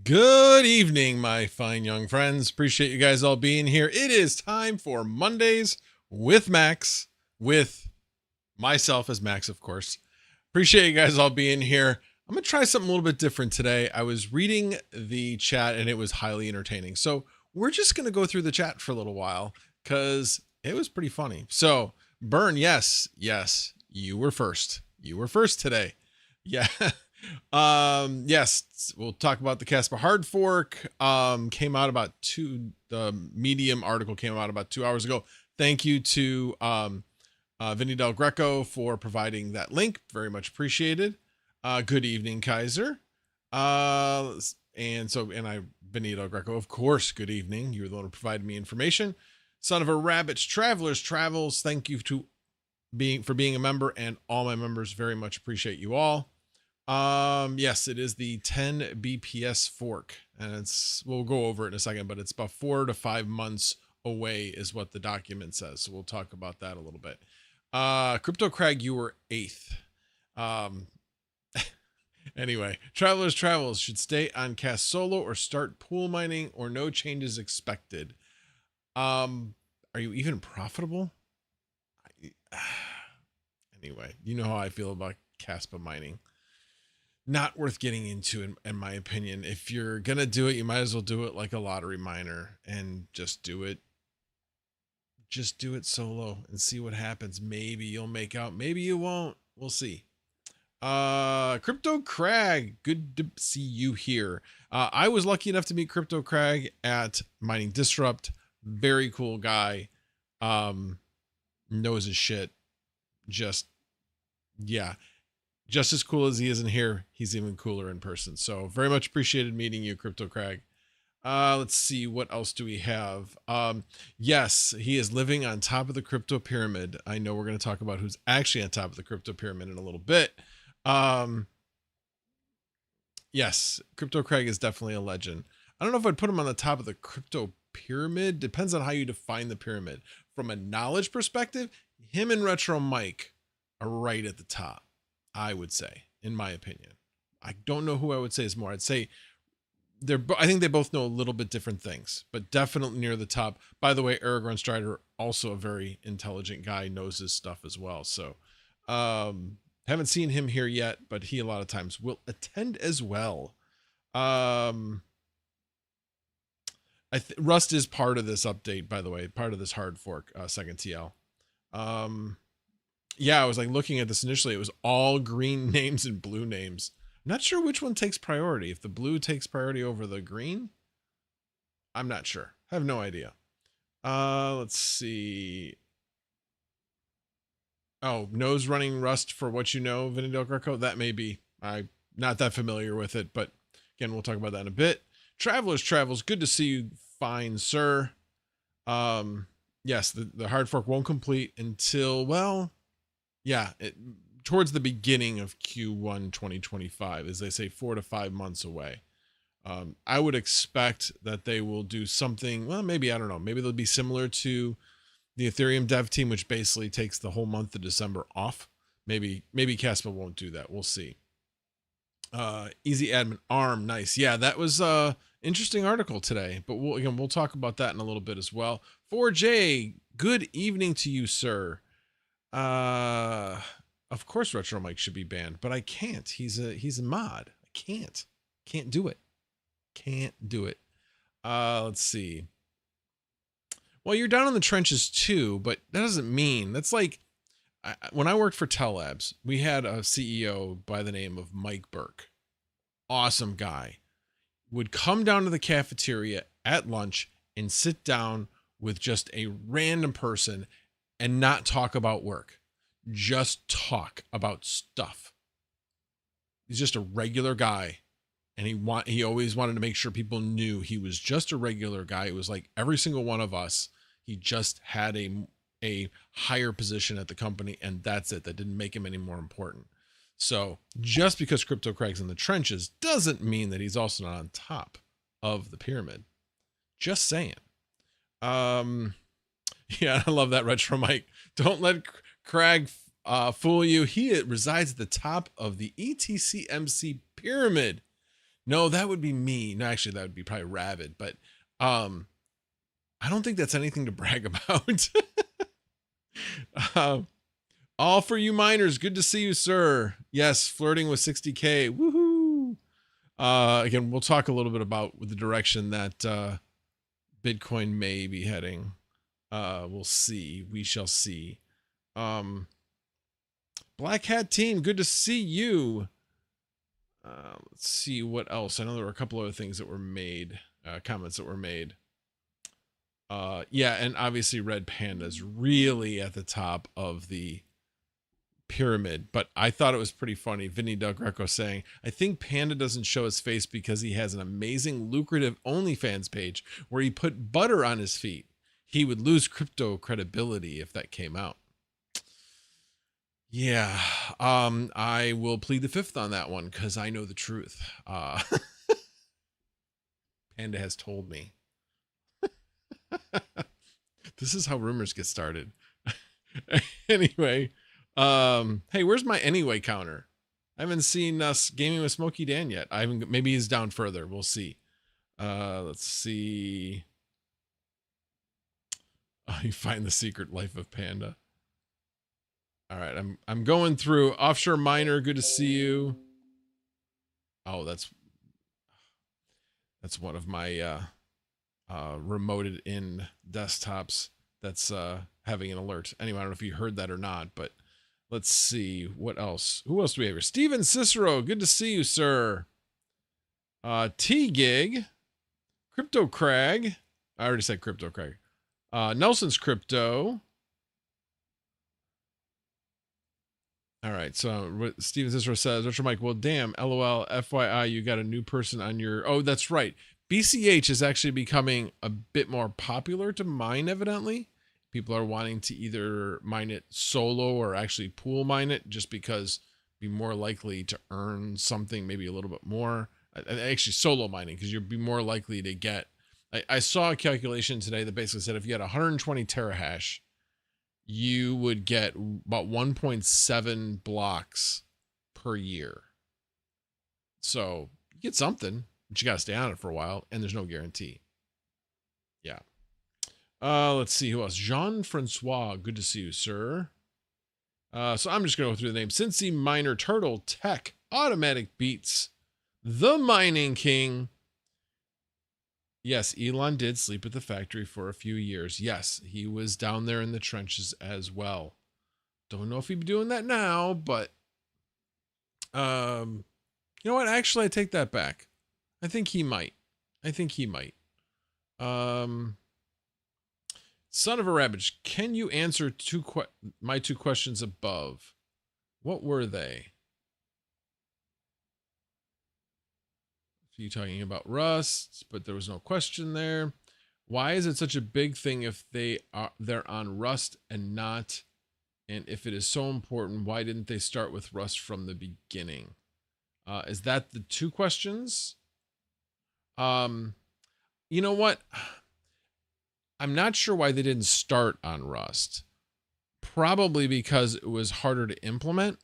Good evening, my fine young friends. Appreciate you guys all being here. It is time for Mondays with Max, with myself as Max, of course. Appreciate you guys all being here. I'm going to try something a little bit different today. I was reading the chat and it was highly entertaining. So we're just going to go through the chat for a little while because it was pretty funny. So, Burn, yes, you were first. You were first today. Yeah. Yes, we'll talk about the Kaspa Hardfork. Came out about the Medium article came out about 2 hours ago. Thank you to Vinny Del Greco for providing that link. Very much appreciated. Good evening, Kaiser. Vinny Del Greco, of course, good evening. You were the one who provided me information. Son of a Rabbit's Travelers Travels. Thank you for being a member, and all my members. Very much appreciate you all. Yes, it is the 10 BPS fork, and we'll go over it in a second, but it's about 4 to 5 months away is what the document says. So we'll talk about that a little bit. Crypto Crag, you were 8th. Anyway, Travelers Travels should stay on cast solo or start pool mining or no changes expected. Are you even profitable? Anyway, you know how I feel about Kaspa mining. Not worth getting into in my opinion. If you're going to do it, you might as well do it like a lottery miner and just do it. Just do it solo and see what happens. Maybe you'll make out. Maybe you won't. We'll see. Crypto Crag, good to see you here. I was lucky enough to meet Crypto Crag at Mining Disrupt. Very cool guy. Knows his shit. Just as cool as he is in here, he's even cooler in person. So very much appreciated meeting you, Crypto Crag. Let's see, what else do we have? Yes, he is living on top of the crypto pyramid. I know we're going to talk about who's actually on top of the crypto pyramid in a little bit. Yes, Crypto Crag is definitely a legend. I don't know if I'd put him on the top of the crypto pyramid. Depends on how you define the pyramid. From a knowledge perspective, him and Retro Mike are right at the top, I would say, in my opinion. I don't know who I would say is more. I'd say I think they both know a little bit different things, but definitely near the top. By the way, Argon Strider, also a very intelligent guy, knows his stuff as well. So, haven't seen him here yet, but he a lot of times will attend as well. Rust is part of this update, by the way, part of this hard fork, second TL. Yeah, I was like looking at this initially. It was all green names and blue names. I'm not sure which one takes priority. If the blue takes priority over the green, I'm not sure. I have no idea. Let's see. Oh, nose running Rust for what you know, Vinny Del Greco. That may be. I'm not that familiar with it, but again, we'll talk about that in a bit. Travelers Travels, good to see you, fine sir. Yes, the hard fork won't complete until, well, yeah, towards the beginning of Q1 2025, as they say, 4 to 5 months away. I would expect that they will do something. Well, maybe, I don't know. Maybe they'll be similar to the Ethereum dev team, which basically takes the whole month of December off. Maybe Kaspa won't do that. We'll see. Easy admin ARM, nice. Yeah, that was interesting article today, but we'll talk about that in a little bit as well. 4J, good evening to you, sir. Of course Retro Mike should be banned, but I can't. He's a mod. I can't do it. Let's see. Well, you're down in the trenches too, but that doesn't mean that's like when I worked for Tell Labs, we had a CEO by the name of Mike Burke. Awesome guy. Would come down to the cafeteria at lunch and sit down with just a random person and not talk about work. Just talk about stuff. He's just a regular guy. And he always wanted to make sure people knew he was just a regular guy. It was like every single one of us. He just had a higher position at the company, and that's it. That didn't make him any more important. So just because Crypto Crag's in the trenches doesn't mean that he's also not on top of the pyramid. Just saying. Yeah, I love that, Retro Mike. Don't let Crag fool you. He resides at the top of the ETCMC pyramid. No, that would be me. No, actually, that would be probably Ravid. But I don't think that's anything to brag about. All for you miners. Good to see you, sir. Yes, flirting with 60K. Woohoo. Again, we'll talk a little bit about the direction that Bitcoin may be heading. We'll see. We shall see. Black Hat Team, good to see you. Let's see what else. I know there were a couple other things that were made, comments that were made. Yeah, and obviously Red Panda's really at the top of the pyramid, but I thought it was pretty funny. Vinny Del Greco saying, I think Panda doesn't show his face because he has an amazing lucrative OnlyFans page where he put butter on his feet. He would lose crypto credibility if that came out. Yeah, I will plead the fifth on that one because I know the truth. Panda has told me. This is how rumors get started. Anyway, hey, where's my anyway counter? I haven't seen us gaming with Smokey Dan yet. I haven't. Maybe he's down further. We'll see. Let's see. Oh, you find the secret life of Panda. All right, I'm going through offshore miner. Good to see you. Oh, that's one of my remoted in desktops that's having an alert. Anyway, I don't know if you heard that or not, but let's see what else. Who else do we have here? Steven Cicero, good to see you, sir. T Gig, Crypto Crag. I already said Crypto Crag. Nelson's Crypto. All right, so Steven Cicero says, Richard Mike, well, damn, LOL, FYI, you got a new person on your... Oh, that's right. BCH is actually becoming a bit more popular to mine, evidently. People are wanting to either mine it solo or actually pool mine it just because be more likely to earn something, maybe a little bit more. Actually, solo mining, because you'd be more likely to get... I saw a calculation today that basically said if you had 120 terahash, you would get about 1.7 blocks per year. So you get something, but you got to stay on it for a while, and there's no guarantee. Yeah. Let's see who else. Jean-Francois, good to see you, sir. So I'm just going to go through the names. Cincy Miner, Turtle, Tech, Automatic Beats, The Mining King. Yes, Elon did sleep at the factory for a few years. Yes, he was down there in the trenches as well. Don't know if he'd be doing that now, but you know what? Actually, I take that back. I think he might. Son of a rabbit, can you answer my two questions above? What were they? So you talking about Rust, but there was no question there. Why is it such a big thing if they're on Rust and not? And if it is so important, why didn't they start with Rust from the beginning? Is that the two questions? You know what? I'm not sure why they didn't start on Rust. Probably because it was harder to implement.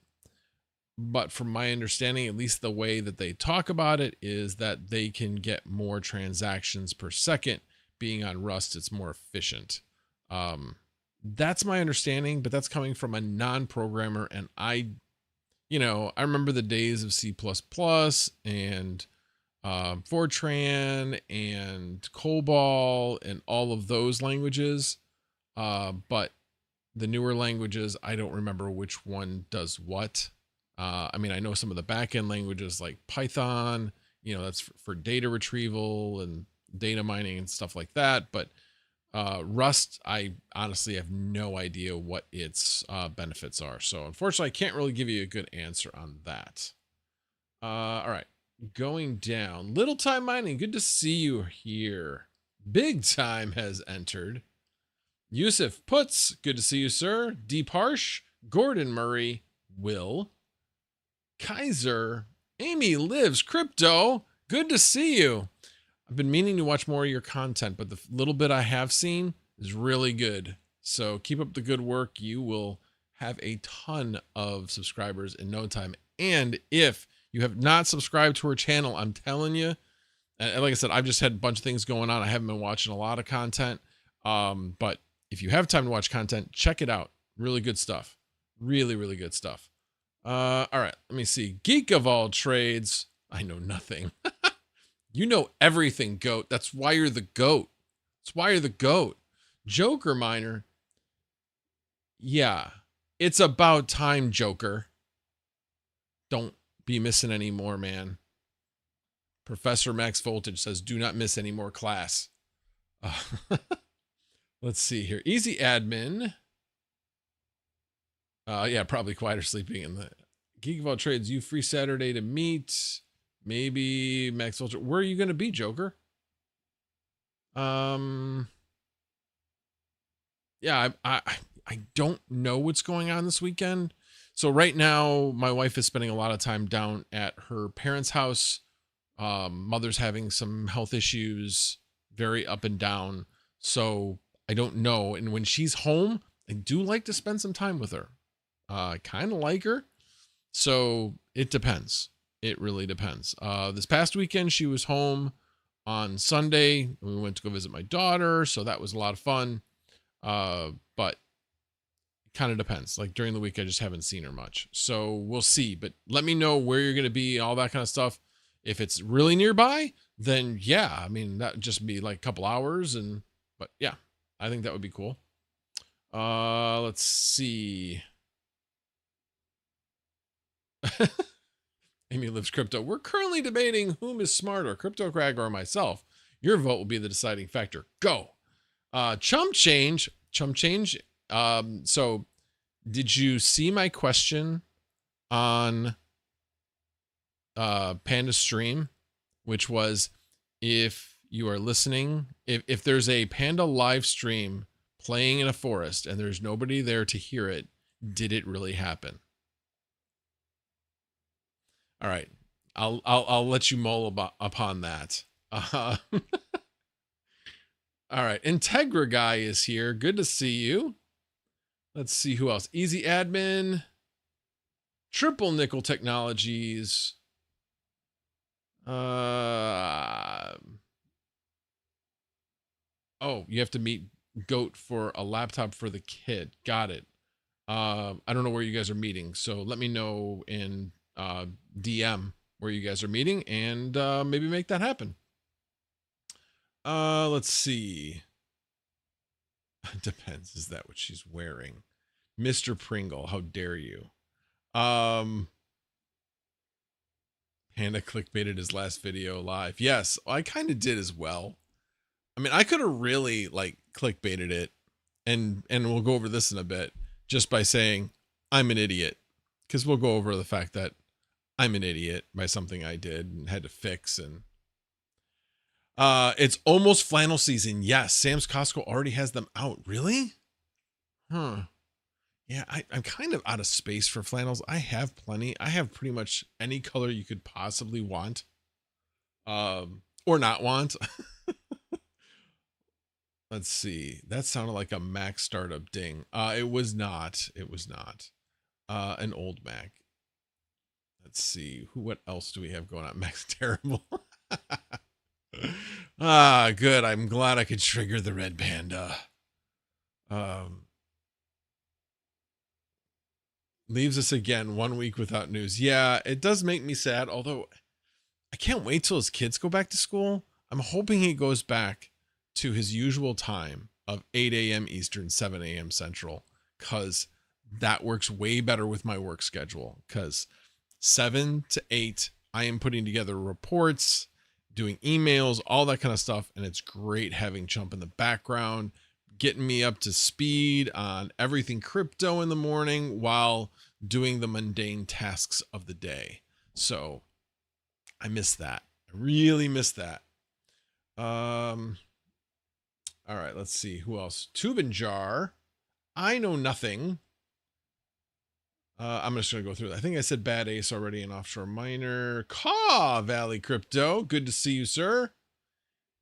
But from my understanding, at least the way that they talk about it is that they can get more transactions per second. Being on Rust, it's more efficient. That's my understanding, but that's coming from a non-programmer. And I remember the days of C++ and Fortran and COBOL and all of those languages. But the newer languages, I don't remember which one does what. I mean, I know some of the backend languages like Python, that's for data retrieval and data mining and stuff like that. But Rust, I honestly have no idea what its benefits are. So unfortunately, I can't really give you a good answer on that. All right, going down. Little Time Mining, good to see you here. Big Time has entered. Yusuf Puts, good to see you, sir. Deep Harsh, Gordon Murray, Will, Kaiser, Amy Lives Crypto, good to see you. I've been meaning to watch more of your content, but the little bit I have seen is really good. So keep up the good work. You will have a ton of subscribers in no time. And if you have not subscribed to her channel, I'm telling you. And like I said, I've just had a bunch of things going on. I haven't been watching a lot of content. But if you have time to watch content, check it out. Really good stuff. Really, really good stuff. All right, let me see. Geek of all trades. I know nothing. You know everything, GOAT. That's why you're the GOAT. That's why you're the GOAT. Joker Miner. Yeah, it's about time, Joker. Don't be missing any more, man. Professor Max Voltage says, do not miss any more class. Let's see here. Easy admin. Yeah, probably quieter sleeping in the Geek of all trades. You free Saturday to meet. Maybe Max Voltage. Where are you going to be, Joker? Yeah, I don't know what's going on this weekend. So right now, my wife is spending a lot of time down at her parents' house. Mother's having some health issues, very up and down. So I don't know. And when she's home, I do like to spend some time with her. I kind of like her. So it depends. It really depends. This past weekend, she was home on Sunday. And we went to go visit my daughter. So that was a lot of fun. But it kind of depends. Like during the week, I just haven't seen her much. So we'll see. But let me know where you're going to be, all that kind of stuff. If it's really nearby, then yeah, I mean, that would just be like a couple hours. But yeah, I think that would be cool. Let's see. Amy Lives Crypto. We're currently debating whom is smarter, Crypto Crag or myself. Your vote will be the deciding factor. Go. Chump change. So did you see my question on Panda stream, which was, if you are listening, if there's a Panda live stream playing in a forest and there's nobody there to hear it, did it really happen? All right, I'll let you mull upon that. All right, Integra guy is here. Good to see you. Let's see who else. Easy admin, Triple Nickel Technologies. Oh, you have to meet GOAT for a laptop for the kid. Got it. I don't know where you guys are meeting, so let me know in DM where you guys are meeting, and maybe make that happen. Let's see. Depends. Is that what she's wearing? Mr. Pringle, how dare you? Panda clickbaited his last video live. Yes, I kind of did as well. I mean, I could have really like clickbaited it, and we'll go over this in a bit, just by saying I'm an idiot, because we'll go over the fact that I'm an idiot by something I did and had to fix. And it's almost flannel season. Yes, Sam's Costco already has them out. Really? Huh. Yeah, I'm kind of out of space for flannels. I have plenty. I have pretty much any color you could possibly want. Or not want. Let's see. That sounded like a Mac startup ding. It was not. It was not. An old Mac. Let's see. What else do we have going on? Mac's terrible. Good. I'm glad I could trigger the red panda. Leaves us again 1 week without news. Yeah, it does make me sad, although I can't wait till his kids go back to school. I'm hoping he goes back to his usual time of 8 a.m. Eastern, 7 a.m. Central, because that works way better with my work schedule. Because 7 to 8, I am putting together reports, doing emails, all that kind of stuff. And it's great having Chump in the background, getting me up to speed on everything crypto in the morning while doing the mundane tasks of the day. So I miss that. I really miss that. All right, let's see who else. Tubin Jar. I know nothing. I'm just going to go through. I think I said Bad Ace already, an offshore miner. Caw Valley Crypto. Good to see you, sir.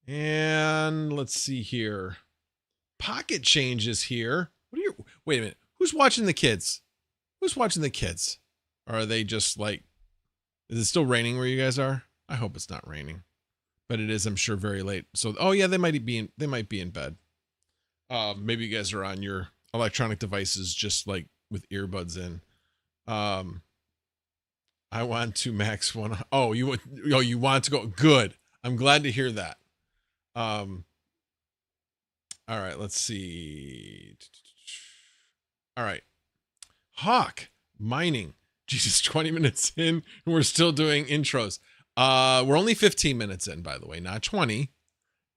And let's see here. Pocket Change is here. What are you? Wait a minute. Who's watching the kids? Who's watching the kids? Or are they just like Is it still raining where you guys are? I hope it's not raining, but it is, I'm sure, very late. So, oh yeah, they might be in bed. Maybe you guys are on your electronic devices, just like with earbuds in. I want to max one. Oh, you want to go? Good. I'm glad to hear that. All right, let's see. All right. Hawk mining. Jesus, 20 minutes in, and we're still doing intros. We're only 15 minutes in, by the way, not 20.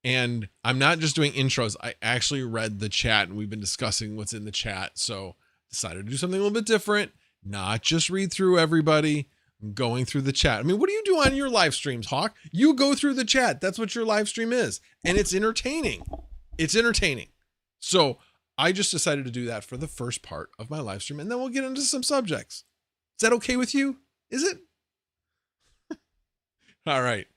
And I'm not just doing intros. I actually read the chat, and we've been discussing what's in the chat. So decided to do something a little bit different, not just read through everybody. I'm going through the chat. I mean, what do you do on your live streams, Hawk? You go through the chat. That's what your live stream is. And it's entertaining. It's entertaining. So I just decided to do that for the first part of my live stream, and then we'll get into some subjects. Is that okay with you? Is it? All right.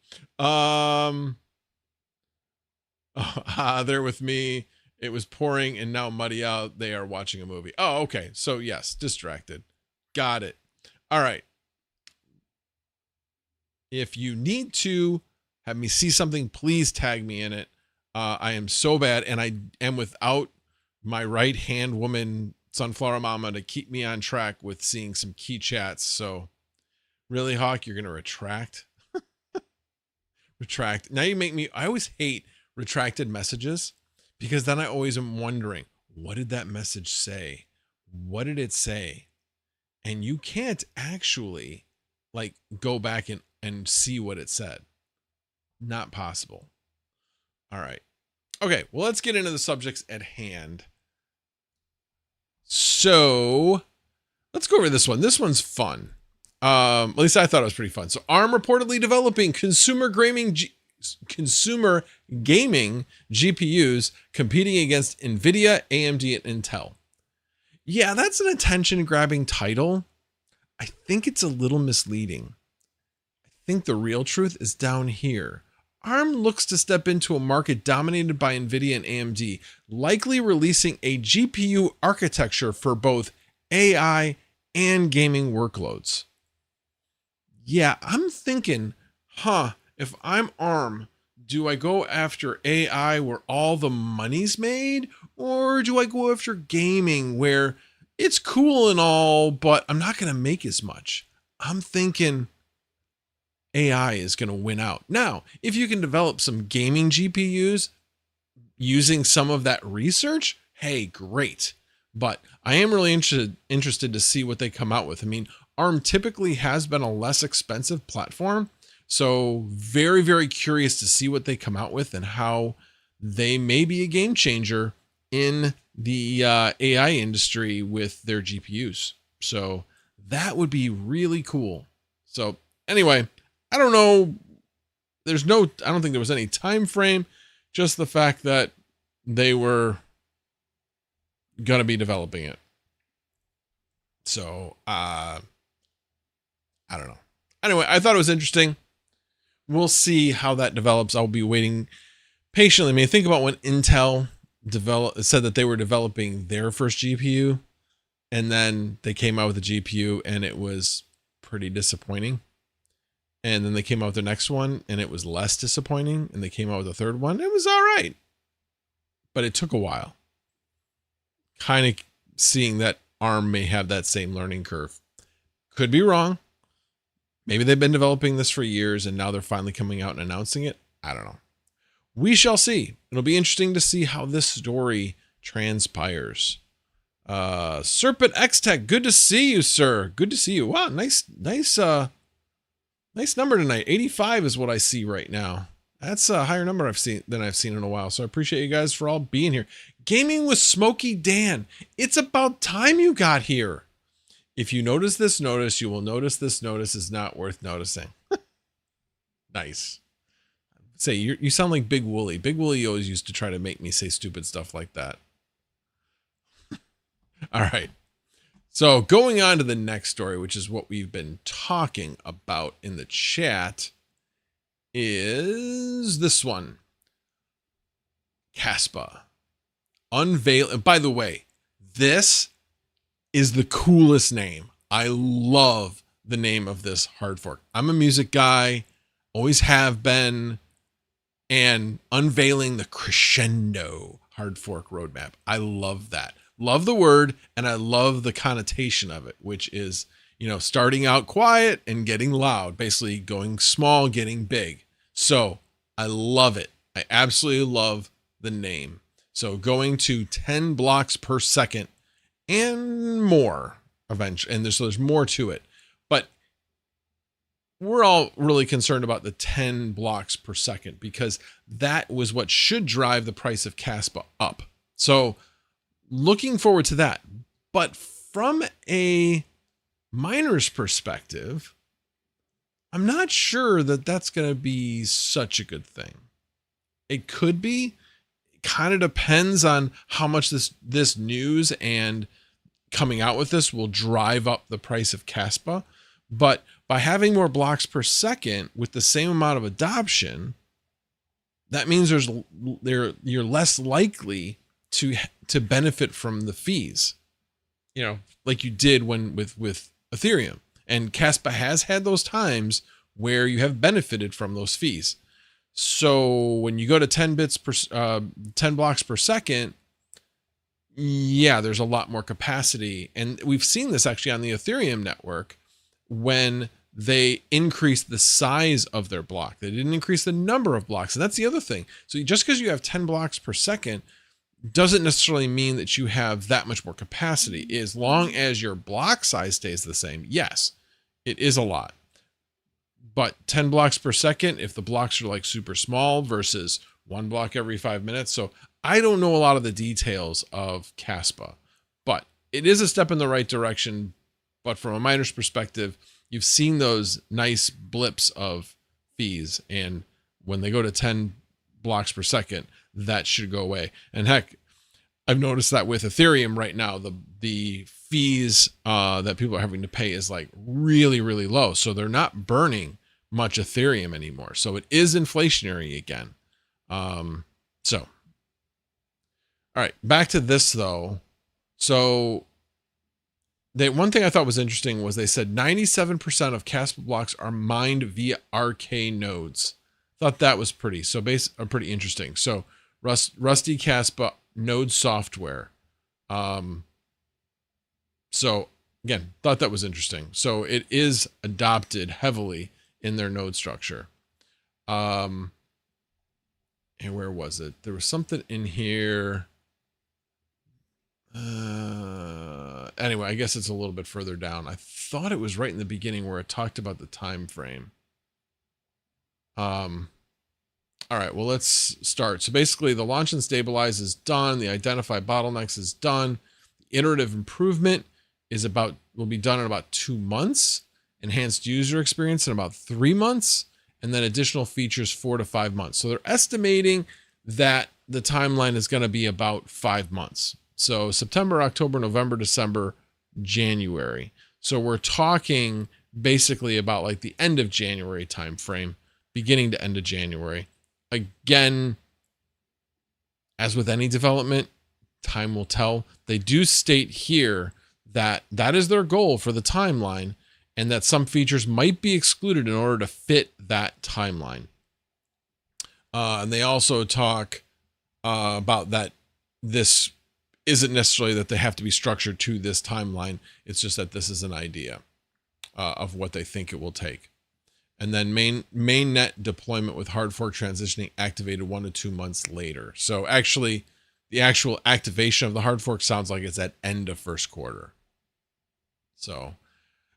They're with me. It was pouring and now muddy out. They are watching a movie. Oh, okay. So yes, distracted. Got it. All right. If you need to have me see something, please tag me in it. I am so bad, and I am without my right hand woman, Sunflower Mama, to keep me on track with seeing some key chats. So really, Hawk, you're going to retract? Retract. Now you make me, I always hate retracted messages, because then I always am wondering, what did that message say? What did it say? And you can't actually like go back and see what it said. Not possible. All right. Okay. Well, let's get into the subjects at hand. So let's go over this one. This one's fun. At least I thought it was pretty fun. So ARM reportedly developing consumer gaming GPUs competing against NVIDIA, AMD, and Intel. Yeah, that's an attention-grabbing title. I think it's a little misleading. I think the real truth is down here. ARM looks to step into a market dominated by NVIDIA and AMD, likely releasing a GPU architecture for both AI and gaming workloads. Yeah, I'm thinking, if I'm ARM, do I go after AI where all the money's made? Or do I go after gaming where it's cool and all, but I'm not going to make as much? I'm thinking AI is going to win out. Now, if you can develop some gaming GPUs using some of that research, hey, great. But I am really interested to see what they come out with. I mean, ARM typically has been a less expensive platform. So very, very curious to see what they come out with and how they may be a game changer in the AI industry with their GPUs. So that would be really cool. So anyway, I don't know. I don't think there was any time frame, just the fact that they were going to be developing it. So, I don't know. Anyway, I thought it was interesting. We'll see how that develops. I'll be waiting patiently. I mean, think about when Intel said that they were developing their first GPU, and then they came out with a GPU and it was pretty disappointing. And then they came out with the next one and it was less disappointing. And they came out with a third one. It was all right, but it took a while. Kind of seeing that ARM may have that same learning curve. Could be wrong. Maybe they've been developing this for years and now they're finally coming out and announcing it. I don't know. We shall see. It'll be interesting to see how this story transpires. Serpent X Tech, good to see you, sir. Good to see you. Wow, nice number tonight. 85 is what I see right now. That's a higher number than I've seen in a while. So I appreciate you guys for all being here. Gaming with Smokey Dan. It's about time you got here. If you notice this notice, you will notice this notice is not worth noticing. Nice. Say, you sound like Big Wooly. Big Wooly always used to try to make me say stupid stuff like that. All right. So going on to the next story, which is what we've been talking about in the chat, is this one. Kaspa. Unveil. And by the way, this is the coolest name. I love the name of this hard fork. I'm a music guy, always have been, and unveiling the Crescendo hard fork roadmap. I love that. Love the word, and I love the connotation of it, which is, you know, starting out quiet and getting loud, basically going small, getting big. So I love it. I absolutely love the name. So going to 10 blocks per second and more eventually. And there's more to it, but we're all really concerned about the 10 blocks per second because that was what should drive the price of Kaspa up. So looking forward to that. But from a miner's perspective, I'm not sure that that's going to be such a good thing. It could be. It kind of depends on how much this news and coming out with this will drive up the price of Kaspa. But by having more blocks per second with the same amount of adoption, that means you're less likely to benefit from the fees, you know, like you did with Ethereum. And Kaspa has had those times where you have benefited from those fees. So when you go to 10 blocks per second, yeah, there's a lot more capacity. And we've seen this actually on the Ethereum network when they increased the size of their block. They didn't increase the number of blocks. And that's the other thing. So just because you have 10 blocks per second doesn't necessarily mean that you have that much more capacity. As long as your block size stays the same, yes, it is a lot. But 10 blocks per second, if the blocks are like super small versus one block every 5 minutes. So I don't know a lot of the details of Kaspa, but it is a step in the right direction. But from a miner's perspective, you've seen those nice blips of fees. And when they go to 10 blocks per second, that should go away. And heck, I've noticed that with Ethereum right now, the fees that people are having to pay is like really, really low. So they're not burning much Ethereum anymore. So it is inflationary again. So, all right, back to this though. So one thing I thought was interesting was they said 97% of Kaspa blocks are mined via RK nodes. Thought that was pretty interesting. So Rusty Kaspa node software. So again, thought that was interesting. So it is adopted heavily in their node structure. And where was it? There was something in here. Anyway, I guess it's a little bit further down. I thought it was right in the beginning where it talked about the time frame. All right, well, let's start. So basically the launch and stabilize is done. The identify bottlenecks is done. The iterative improvement will be done in about 2 months. Enhanced user experience in about 3 months. And then additional features 4 to 5 months. So they're estimating that the timeline is going to be about 5 months. So September, October, November, December, January. So we're talking basically about like the end of January timeframe, beginning to end of January. Again, as with any development, time will tell. They do state here that that is their goal for the timeline and that some features might be excluded in order to fit that timeline. And they also talk about that this isn't necessarily that they have to be structured to this timeline. It's just that this is an idea of what they think it will take. And then mainnet deployment with Hardfork transitioning activated 1 to 2 months later. So actually, the actual activation of the Hardfork sounds like it's at end of first quarter. So,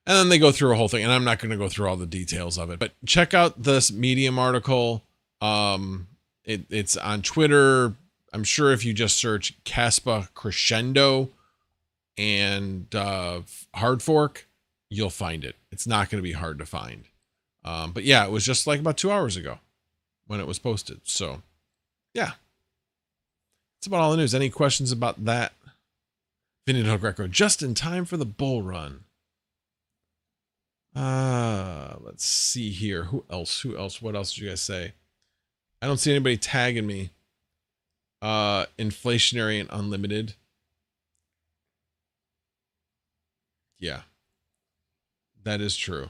and then they go through a whole thing, and I'm not going to go through all the details of it, but check out this Medium article. It's on Twitter. I'm sure if you just search Kaspa Crescendo and Hardfork, you'll find it. It's not going to be hard to find. But yeah, it was just like about 2 hours ago when it was posted. So yeah, that's about all the news. Any questions about that? Vinny Greco, just in time for the bull run. Let's see here. Who else? What else did you guys say? I don't see anybody tagging me. Inflationary and unlimited. Yeah. That is true.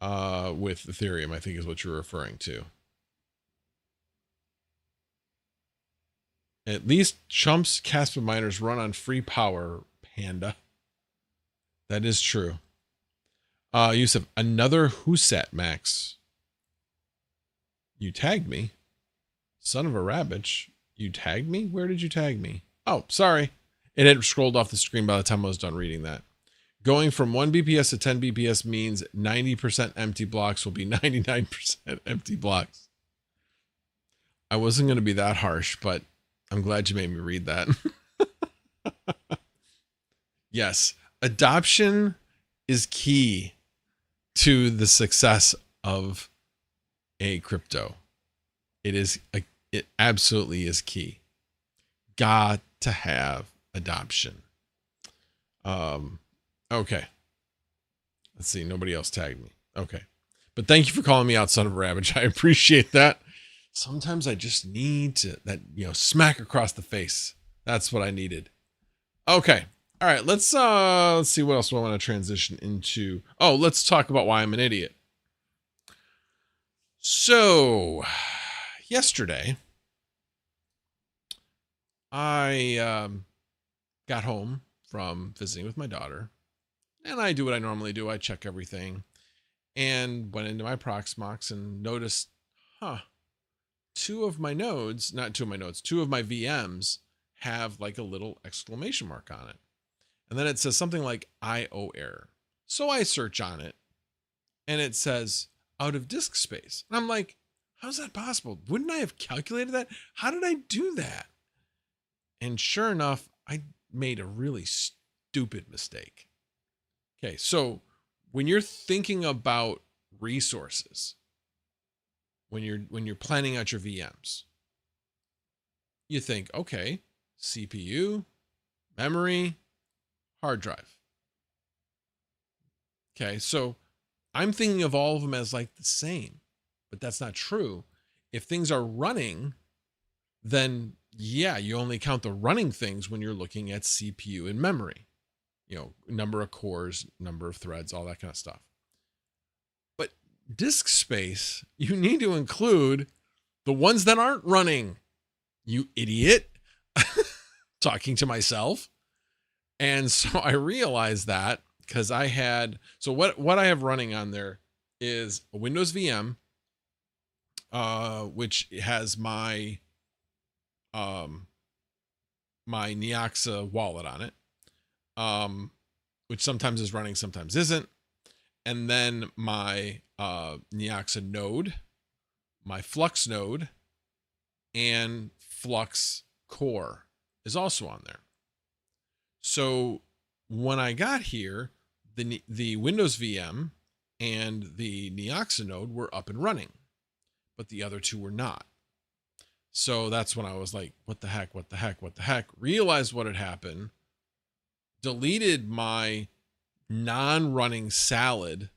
With Ethereum, I think is what you're referring to. At least Chump's Kaspa miners run on free power, Panda. That is true. Yusuf, another Husat Max. You tagged me. Son of a rabbit. You tagged me? Where did you tag me? Oh, sorry. It had scrolled off the screen by the time I was done reading that. Going from 1 BPS to 10 BPS means 90% empty blocks will be 99% empty blocks. I wasn't going to be that harsh, but I'm glad you made me read that. Yes, adoption is key to the success of a crypto. It absolutely is key. Got to have adoption. Okay. Let's see. Nobody else tagged me. Okay. But thank you for calling me out, son of a rabbit. I appreciate that. Sometimes I just need that smack across the face. That's what I needed. Okay. All right. Let's see what else I want to transition into. Oh, let's talk about why I'm an idiot. So, yesterday, I got home from visiting with my daughter, and I do what I normally do. I check everything, and went into my Proxmox and noticed, two of my VMs have like a little exclamation mark on it. And then it says something like IO error. So I search on it, and it says out of disk space. And I'm like, how's that possible? Wouldn't I have calculated that? How did I do that? And sure enough, I made a really stupid mistake. Okay, so when you're thinking about resources, when you're planning out your VMs, you think, okay, CPU, memory, hard drive. Okay, so I'm thinking of all of them as like the same, but that's not true. If things are running, then yeah, you only count the running things when you're looking at CPU and memory. Number of cores, number of threads, all that kind of stuff. But disk space, you need to include the ones that aren't running. You idiot. Talking to myself. And so I realized that because I had, so what I have running on there is a Windows VM, which has my Noctua wallet on it, which sometimes is running, sometimes isn't. And then my Noctua node, my Flux node, and Flux core is also on there. So when I got here, the Windows VM and the Noctua node were up and running, but the other two were not. So that's when I was like, what the heck? Realized what had happened, deleted my non-running salad,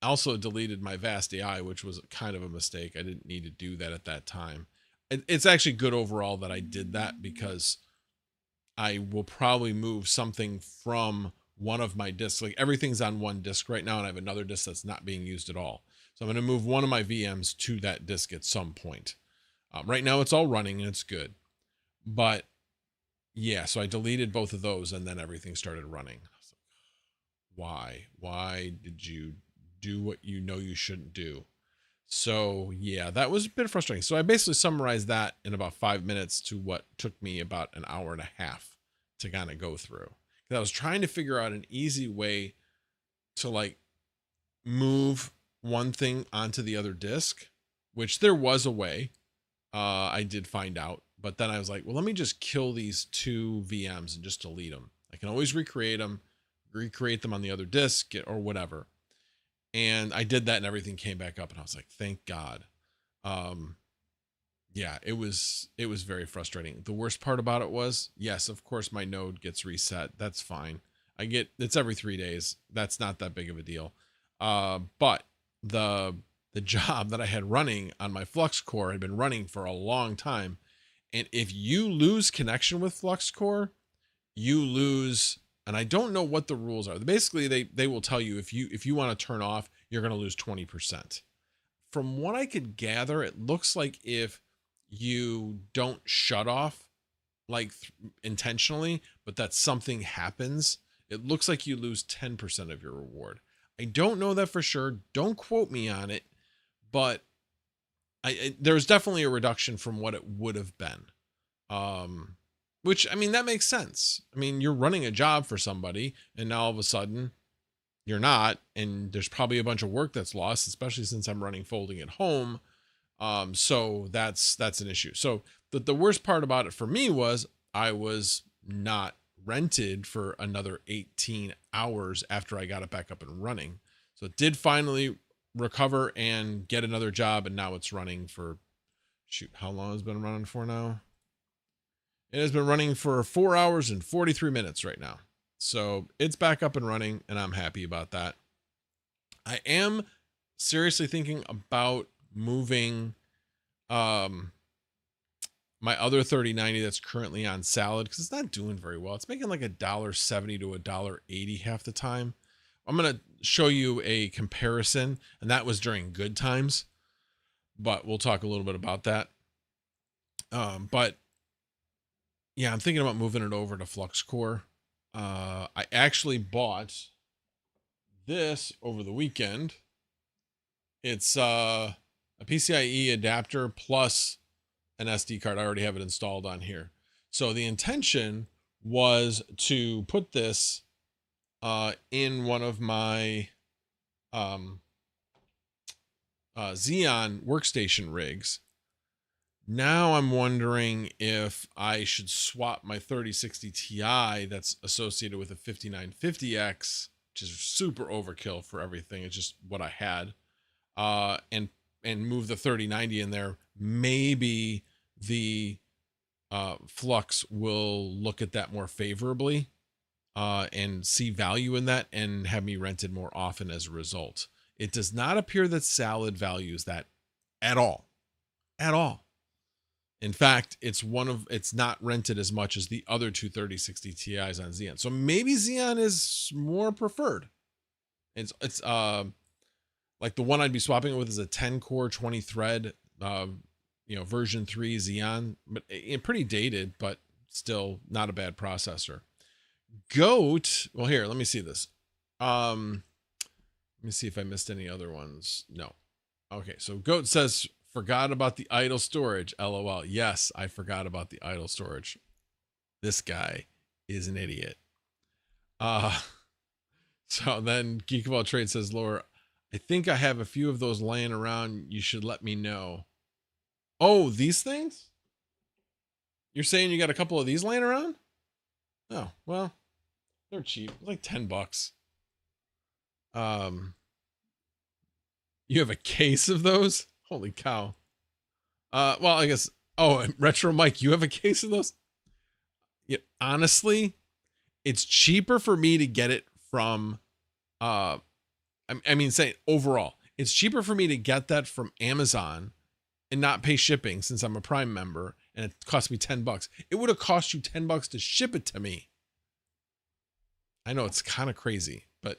also deleted my Vast AI, which was kind of a mistake. I didn't need to do that at that time. It's actually good overall that I did that, because I will probably move something from one of my disks. Like everything's on one disk right now, and I have another disk that's not being used at all. So I'm going to move one of my VMs to that disk at some point. Right now it's all running and it's good. But yeah, so I deleted both of those and then everything started running. I was like, why did you do what you know you shouldn't do? So yeah, that was a bit frustrating. So I basically summarized that in about 5 minutes to what took me about an hour and a half to kind of go through. Because I was trying to figure out an easy way to like move one thing onto the other disk, which there was a way. I did find out, but then I was like, well, let me just kill these two VMs and just delete them. I can always recreate them on the other disk or whatever. And I did that and everything came back up and I was like, thank God. Yeah, it was very frustrating. The worst part about it was, yes, of course my node gets reset. That's fine. It's every 3 days. That's not that big of a deal. But the job that I had running on my Flux core had been running for a long time. And if you lose connection with Flux core, you lose and I don't know what the rules are. Basically, they will tell you if you want to turn off, you're going to lose 20%. From what I could gather, it looks like if you don't shut off like intentionally, but that something happens, it looks like you lose 10% of your reward. I don't know that for sure. Don't quote me on it, but there's definitely a reduction from what it would have been. Which, I mean, that makes sense. I mean, you're running a job for somebody and now all of a sudden you're not, and there's probably a bunch of work that's lost, especially since I'm running folding at home. So that's an issue. So the worst part about it for me was I was not rented for another 18 hours after I got it back up and running. So it did finally recover and get another job, and now it's running for, shoot, how long has it been running for now? It has been running for 4 hours and 43 minutes right now. So it's back up and running, and I'm happy about that. I am seriously thinking about moving my other 3090 that's currently on salad, because it's not doing very well. It's making like $1.70 to $1.80 half the time. I'm going to show you a comparison, and that was during good times, but we'll talk a little bit about that. But yeah, I'm thinking about moving it over to FluxCore. I actually bought this over the weekend. It's a PCIe adapter plus an SD card. I already have it installed on here. So the intention was to put this in one of my Xeon workstation rigs. Now I'm wondering if I should swap my 3060 Ti that's associated with a 5950X, which is super overkill for everything. It's just what I had, and move the 3090 in there. Maybe the Flux will look at that more favorably and see value in that and have me rented more often as a result. It does not appear that Salad values that at all. At all. In fact, it's not rented as much as the other two 3060 Ti's on Xeon. So maybe Xeon is more preferred. It's like the one I'd be swapping it with is a 10 core, 20 thread, version 3 Xeon, but pretty dated, but still not a bad processor. Goat. Well, here, let me see this. Let me see if I missed any other ones. No. Okay. So Goat says, forgot about the idle storage. LOL. Yes, I forgot about the idle storage. This guy is an idiot. So then Geek About Trade says, Laura, I think I have a few of those laying around. You should let me know. Oh, these things? You're saying you got a couple of these laying around? Oh, well, they're cheap. Like $10. You have a case of those? Holy cow. Well, I guess, Retro Mike, you have a case of those? Yeah, honestly, it's cheaper for me to get it from, say overall, it's cheaper for me to get that from Amazon and not pay shipping since I'm a Prime member and it cost me $10. It would have cost you $10 to ship it to me. I know it's kind of crazy, but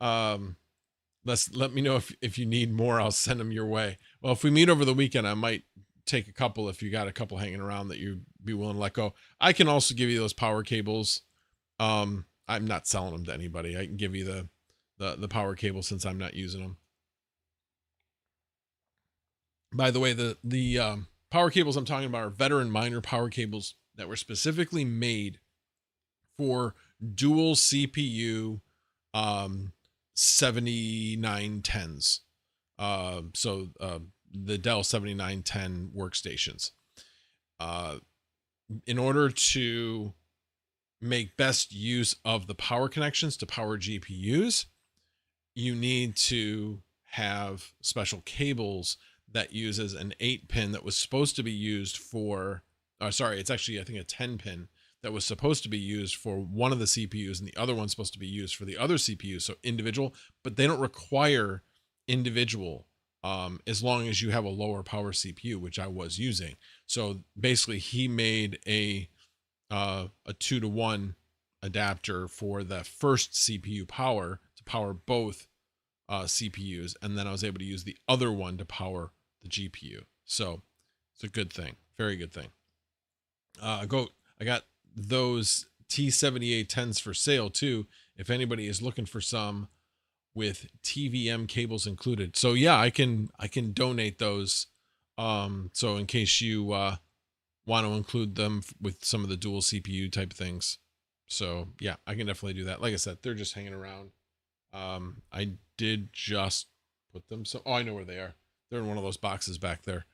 let me know if you need more. I'll send them your way. Well, if we meet over the weekend, I might take a couple if you got a couple hanging around that you'd be willing to let go. I can also give you those power cables. I'm not selling them to anybody. I can give you the power cable since I'm not using them. By the way, the power cables I'm talking about are veteran miner power cables that were specifically made for dual CPU 7910s. So the Dell 7910 workstations. In order to make best use of the power connections to power GPUs, you need to have special cables that uses an 8-pin that was supposed to be used for, it's actually, I think, a 10-pin that was supposed to be used for one of the CPUs, and the other one's supposed to be used for the other CPU. So individual, but they don't require individual as long as you have a lower power CPU, which I was using. So basically he made a 2-to-1 adapter for the first CPU power to power both CPUs, and then I was able to use the other one to power the GPU. So it's a good thing, very good thing. I got those T7810s for sale too, if anybody is looking for some with TVM cables included. So yeah, I can donate those. So in case you want to include them with some of the dual CPU type things. So yeah, I can definitely do that. Like I said, they're just hanging around. I did just put them. So, I know where they are. They're in one of those boxes back there.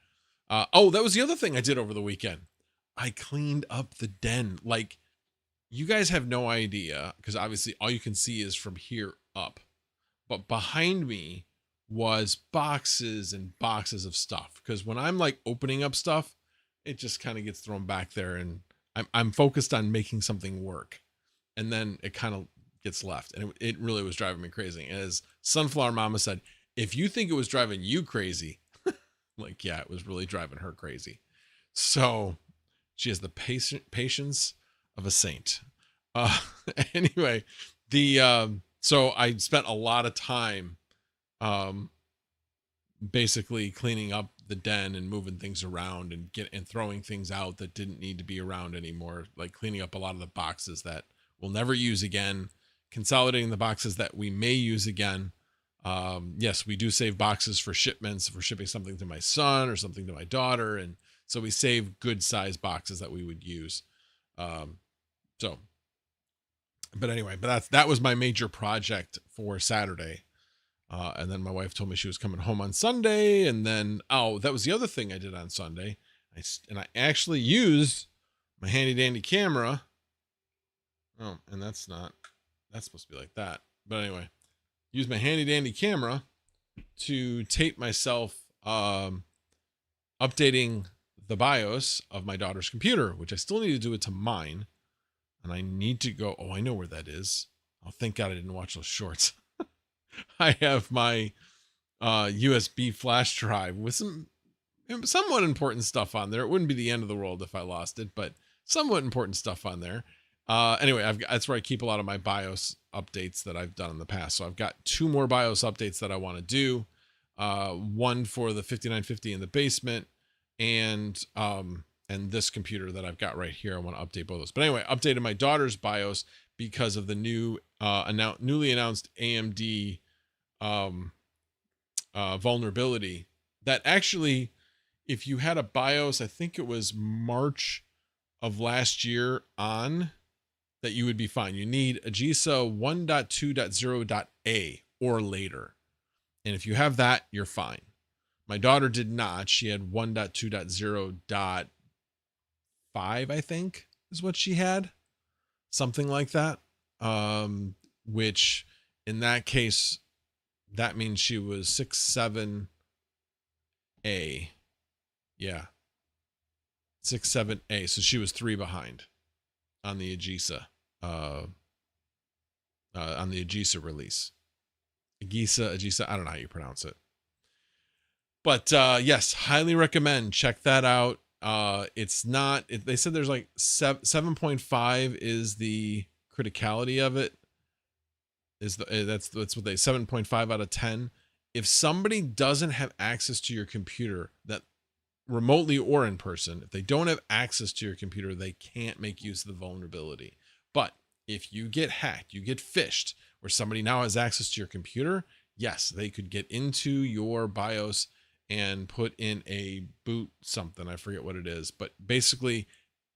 Oh, that was the other thing I did over the weekend. I cleaned up the den. Like, you guys have no idea, because obviously all you can see is from here up. But behind me was boxes and boxes of stuff. Because when I'm like opening up stuff, it just kind of gets thrown back there, and I'm focused on making something work. And then it kind of gets left, and it really was driving me crazy. As Sunflower Mama said, if you think it was driving you crazy, like, yeah, it was really driving her crazy. So she has the patience of a saint. Anyway, so I spent a lot of time basically cleaning up the den and moving things around and throwing things out that didn't need to be around anymore, like cleaning up a lot of the boxes that we'll never use again, consolidating the boxes that we may use again. Yes, we do save boxes for shipments, if we're shipping something to my son or something to my daughter, and so we save good size boxes that we would use. But anyway, that was my major project for Saturday. And then my wife told me she was coming home on Sunday. And then, that was the other thing I did on Sunday. I actually used my handy dandy camera. Oh, and that's supposed to be like that. But anyway, use my handy dandy camera to tape myself updating the BIOS of my daughter's computer, which I still need to do it to mine. And I need to go, I know where that is. Oh, thank God I didn't watch those shorts. I have my USB flash drive with some somewhat important stuff on there. It wouldn't be the end of the world if I lost it, but somewhat important stuff on there. Anyway, that's where I keep a lot of my BIOS updates that I've done in the past. So I've got 2 more BIOS updates that I want to do. One for the 5950 in the basement, and this computer that I've got right here. I want to update both those. But anyway, updated my daughter's BIOS because of the newly announced AMD vulnerability that actually, if you had a BIOS, I think it was March of last year on, that you would be fine. You need a GISA 1.2.0.a or later. And if you have that, you're fine. My daughter did not. She had 1.2.0.5, I think is what she had. Something like that. Which in that case, that means she was 6.7A. Yeah. 6.7A. So she was 3 behind on the AGISA. On the AGISA release. AGISA, I don't know how you pronounce it. But yes, highly recommend. Check that out. It's not, they said there's like 7.5 is the criticality of it. That's what they 7.5 out of 10. If somebody doesn't have access to your computer, that remotely or in person, if they don't have access to your computer, they can't make use of the vulnerability. But if you get hacked, you get phished, where somebody now has access to your computer, yes, they could get into your BIOS and put in a boot something. I forget what it is, but basically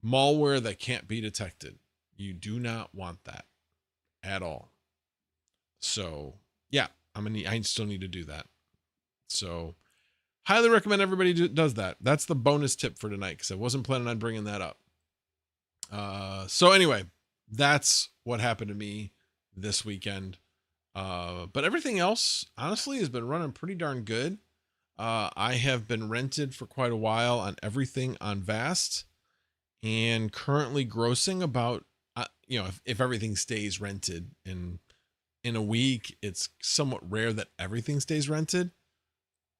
malware that can't be detected. You do not want that at all. So yeah, I still need to do that. So highly recommend everybody does that. That's the bonus tip for tonight, because I wasn't planning on bringing that up. So anyway, that's what happened to me this weekend. But everything else, honestly, has been running pretty darn good. I have been rented for quite a while on everything on Vast, and currently grossing about, if everything stays rented in a week. It's somewhat rare that everything stays rented,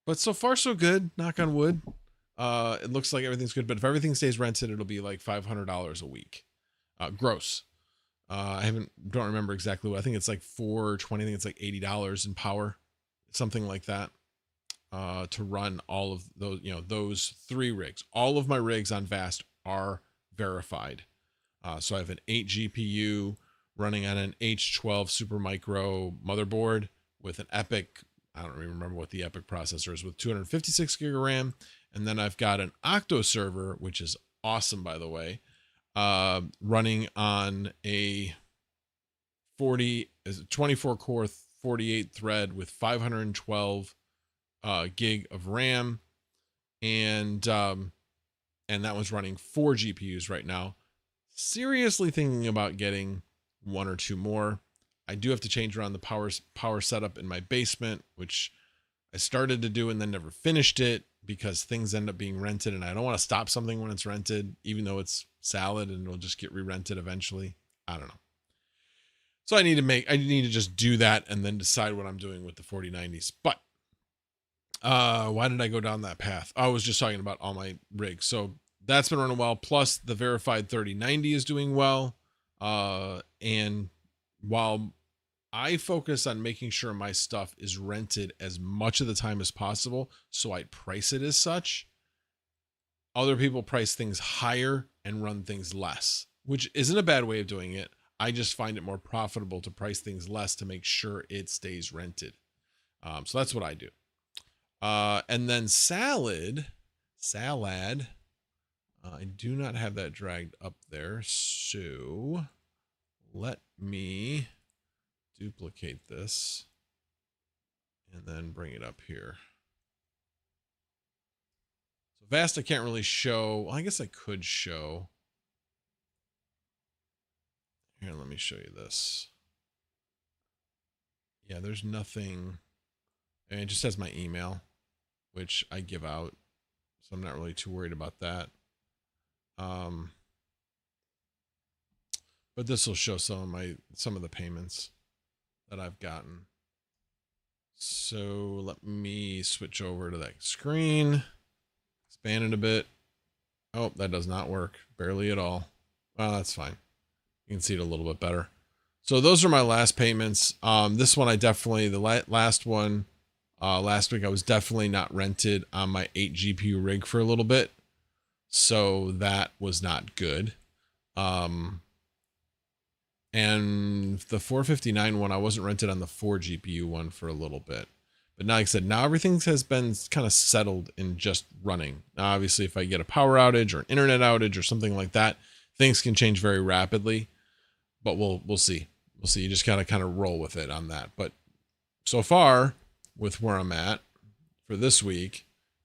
but so far so good, knock on wood. It looks like everything's good, but if everything stays rented, it'll be like $500 a week, gross. I don't remember exactly what. I think it's like 420. I think it's like $80 in power, something like that, to run all of those, those 3 rigs. All of my rigs on Vast are verified. So I have an 8 GPU running on an H12 Supermicro motherboard with an Epic. I don't even remember what the Epic processor is, with 256 gig of RAM. And then I've got an Octo server, which is awesome, by the way, running on a 24 core, 48 thread with 512 gig of RAM. And that one's running 4 GPUs right now. Seriously thinking about getting 1 or 2 more. I do have to change around the power setup in my basement, which I started to do and then never finished it because things end up being rented, and I don't want to stop something when it's rented, even though it's salad and it'll just get re-rented eventually. I don't know. So I need to just do that and then decide what I'm doing with the 4090s. But why did I go down that path? I was just talking about all my rigs. So that's been running well. Plus the verified 3090 is doing well. And while I focus on making sure my stuff is rented as much of the time as possible, so I price it as such, other people price things higher and run things less, which isn't a bad way of doing it. I just find it more profitable to price things less to make sure it stays rented. So that's what I do. And then salad, I do not have that dragged up there. So let me duplicate this and then bring it up here. So Vast I can't really show. Well, I guess I could show. Here, let me show you this. Yeah, there's nothing. And it just has my email, which I give out. So I'm not really too worried about that. But this will show some of the payments that I've gotten. So let me switch over to that screen, expand it a bit. Oh, that does not work. Barely at all. Well, that's fine. You can see it a little bit better. So those are my last payments. This one, last one, last week, I was definitely not rented on my 8 GPU rig for a little bit. So that was not good. And the 459 one, I wasn't rented on the 4 GPU one for a little bit. But now, like I said, now everything has been kind of settled in just running. Now, obviously, if I get a power outage or an internet outage or something like that, things can change very rapidly. But we'll see. We'll see. You just gotta kind of roll with it on that. But so far, with where I'm at for this week,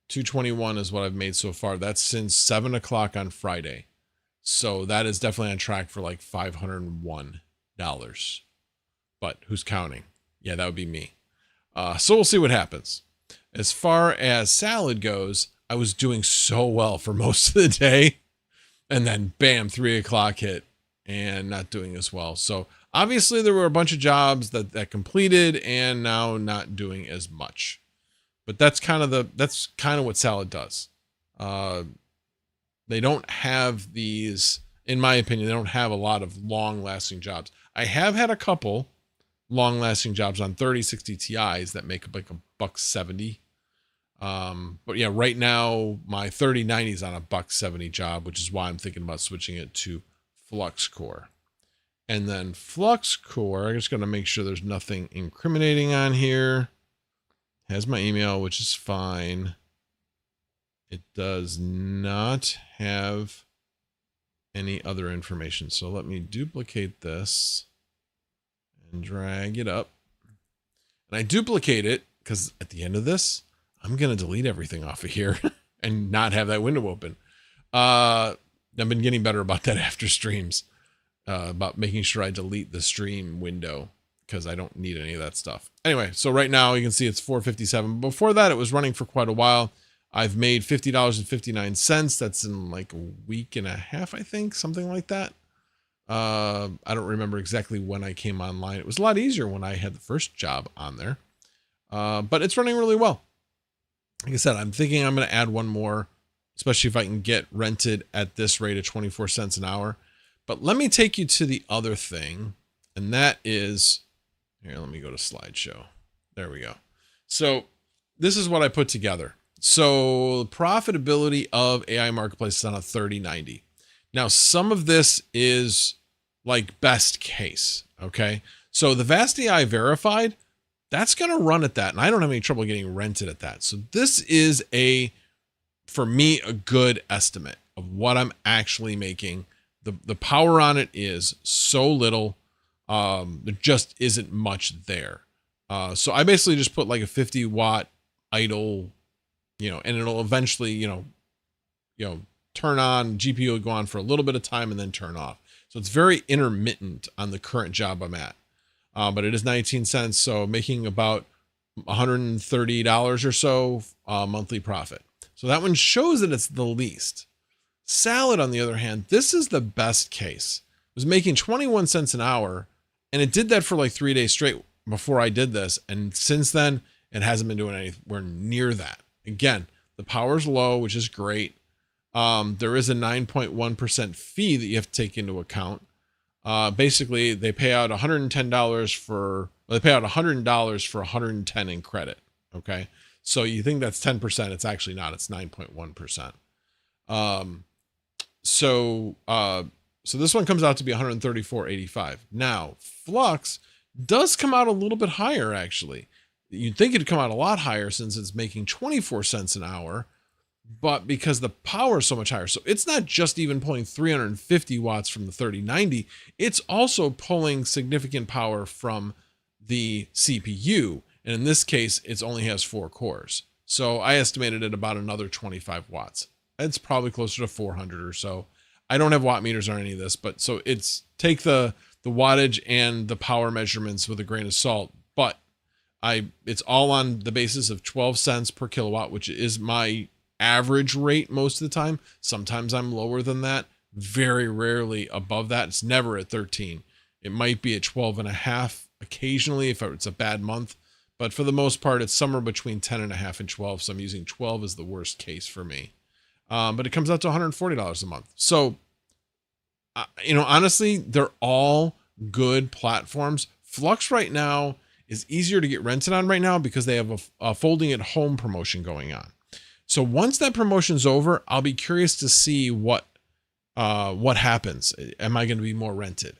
221 is what I've made so far. That's since 7 o'clock on Friday. So that is definitely on track for like $501. But who's counting? Yeah, that would be me. So we'll see what happens. As far as salad goes, I was doing so well for most of the day. And then bam, 3 o'clock hit and not doing as well. So obviously there were a bunch of jobs that completed and now not doing as much. But that's kind of what salad does. They don't have these, in my opinion, they don't have a lot of long-lasting jobs. I have had a couple long-lasting jobs on 3060 Ti's that make like $170. But yeah, right now my 3090 is on a $170 job, which is why I'm thinking about switching it to Flux Core. And then Flux Core, I'm just going to make sure there's nothing incriminating on here. Has my email, which is fine. It does not have any other information. So let me duplicate this and drag it up. And I duplicate it because at the end of this, I'm going to delete everything off of here and not have that window open. I've been getting better about that after streams, about making sure I delete the stream window because I don't need any of that stuff. Anyway, so right now you can see it's 457. Before that, it was running for quite a while. I've made $50.59. That's in like a week and a half, I think, something like that. I don't remember exactly when I came online. It was a lot easier when I had the first job on there. But it's running really well. Like I said, I'm thinking I'm going to add one more, especially if I can get rented at this rate of 24 cents an hour. But let me take you to the other thing, and that is, here, let me go to slideshow. There we go. So this is what I put together. So the profitability of AI Marketplace is on a 3090. Now, some of this is like best case, okay? So the Vast AI Verified, that's going to run at that, and I don't have any trouble getting rented at that. So this is for me, a good estimate of what I'm actually making. The power on it is so little, there just isn't much there. So I basically just put like a 50 watt idle, and it'll eventually, turn on, GPU will go on for a little bit of time and then turn off. So it's very intermittent on the current job I'm at. But it is 19 cents. So making about $130 or so monthly profit. So that one shows that it's the least. Salad, on the other hand, this is the best case. It was making 21 cents an hour, and it did that for like 3 days straight before I did this. And since then, it hasn't been doing anywhere near that. Again, the power's low, which is great. There is a 9.1% fee that you have to take into account. Basically, they pay out $110 for $100 for 110 in credit. Okay. So you think that's 10%. It's actually not. It's 9.1%. So this one comes out to be 134.85. Now, Flux does come out a little bit higher, actually. You'd think it'd come out a lot higher since it's making 24 cents an hour, but because the power is so much higher. So it's not just even pulling 350 watts from the 3090. It's also pulling significant power from the CPU. And in this case, it only has 4 cores. So I estimated it about another 25 watts. It's probably closer to 400 or so. I don't have watt meters on any of this, but so it's take the wattage and the power measurements with a grain of salt, but it's all on the basis of 12 cents per kilowatt, which is my average rate most of the time. Sometimes I'm lower than that, very rarely above that. It's never at 13. It might be at 12 and a half occasionally if it's a bad month, but for the most part, it's somewhere between 10 and a half and 12. So I'm using 12 as the worst case for me. But it comes out to $140 a month. So, honestly, they're all good platforms. Flux right now is easier to get rented on right now because they have a folding at home promotion going on. So once that promotion's over, I'll be curious to see what happens. Am I going to be more rented?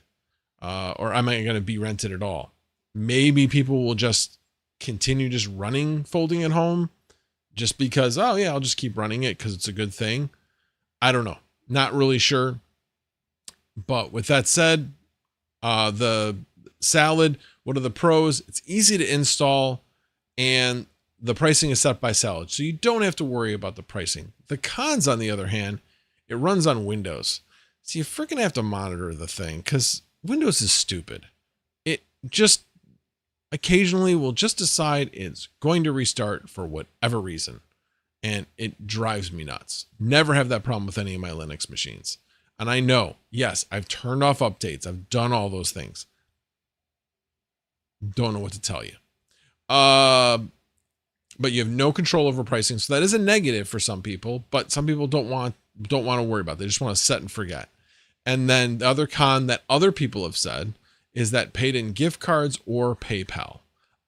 Or am I going to be rented at all? Maybe people will just continue just running folding at home just because, oh yeah, I'll just keep running it because it's a good thing. I don't know. Not really sure. But with that said, the Salad, what are the pros? It's easy to install and the pricing is set by Salad. So you don't have to worry about the pricing. The cons, on the other hand, it runs on Windows. So you freaking have to monitor the thing because Windows is stupid. It just occasionally will just decide it's going to restart for whatever reason. And it drives me nuts. Never have that problem with any of my Linux machines. And I know, yes, I've turned off updates. I've done all those things. Don't know what to tell you. But you have no control over pricing. So that is a negative for some people, but some people don't want to worry about it. They just want to set and forget. And then the other con that other people have said is that paid in gift cards or PayPal.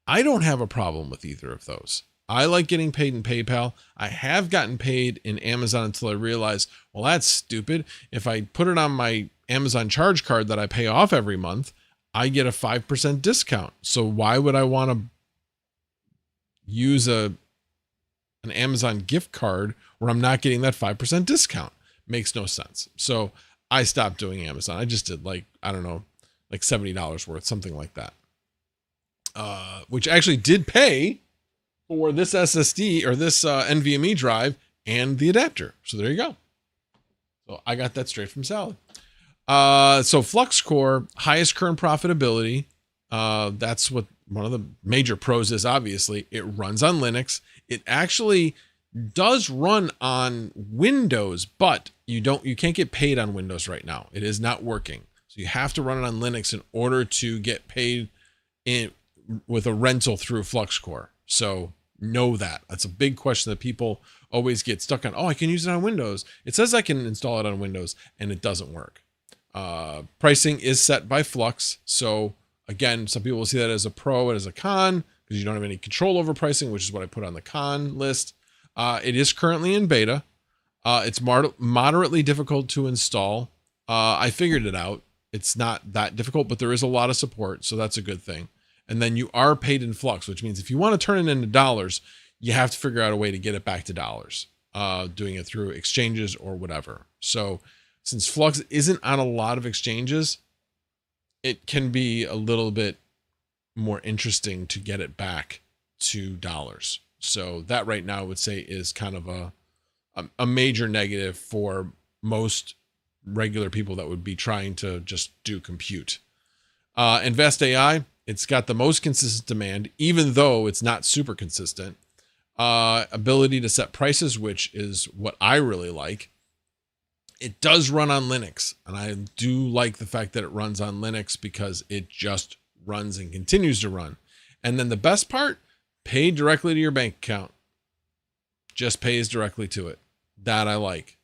I don't have a problem with either of those. I like getting paid in PayPal. I have gotten paid in Amazon until I realized, well, that's stupid. If I put it on my Amazon charge card that I pay off every month, I get a 5% discount. So why would I want to use an Amazon gift card where I'm not getting that 5% discount? Makes no sense. So I stopped doing Amazon. I just did like $70 worth, something like that. Which actually did pay for this SSD or this NVMe drive and the adapter. So there you go. So I got that straight from Salad. So Flux Core, highest current profitability. That's what one of the major pros is, obviously. It runs on Linux. It actually does run on Windows, but you can't get paid on Windows right now. It is not working. So you have to run it on Linux in order to get paid with a rental through Flux Core. So know that. That's a big question that people always get stuck on. Oh, I can use it on Windows. It says I can install it on Windows and it doesn't work. Pricing is set by Flux. So again, some people will see that as a pro and as a con because you don't have any control over pricing, which is what I put on the con list. It is currently in beta. It's moderately difficult to install. I figured it out. It's not that difficult, but there is a lot of support, so that's a good thing. And then you are paid in Flux, which means if you want to turn it into dollars, you have to figure out a way to get it back to dollars, doing it through exchanges or whatever. So since Flux isn't on a lot of exchanges, it can be a little bit more interesting to get it back to dollars. So that right now I would say is kind of a major negative for most regular people that would be trying to just do compute. Invest AI, it's got the most consistent demand, even though it's not super consistent. Ability to set prices, which is what I really like. It does run on Linux, and I do like the fact that it runs on Linux because it just runs and continues to run. And then the best part, pay directly to your bank account. Just pays directly to it. That I like.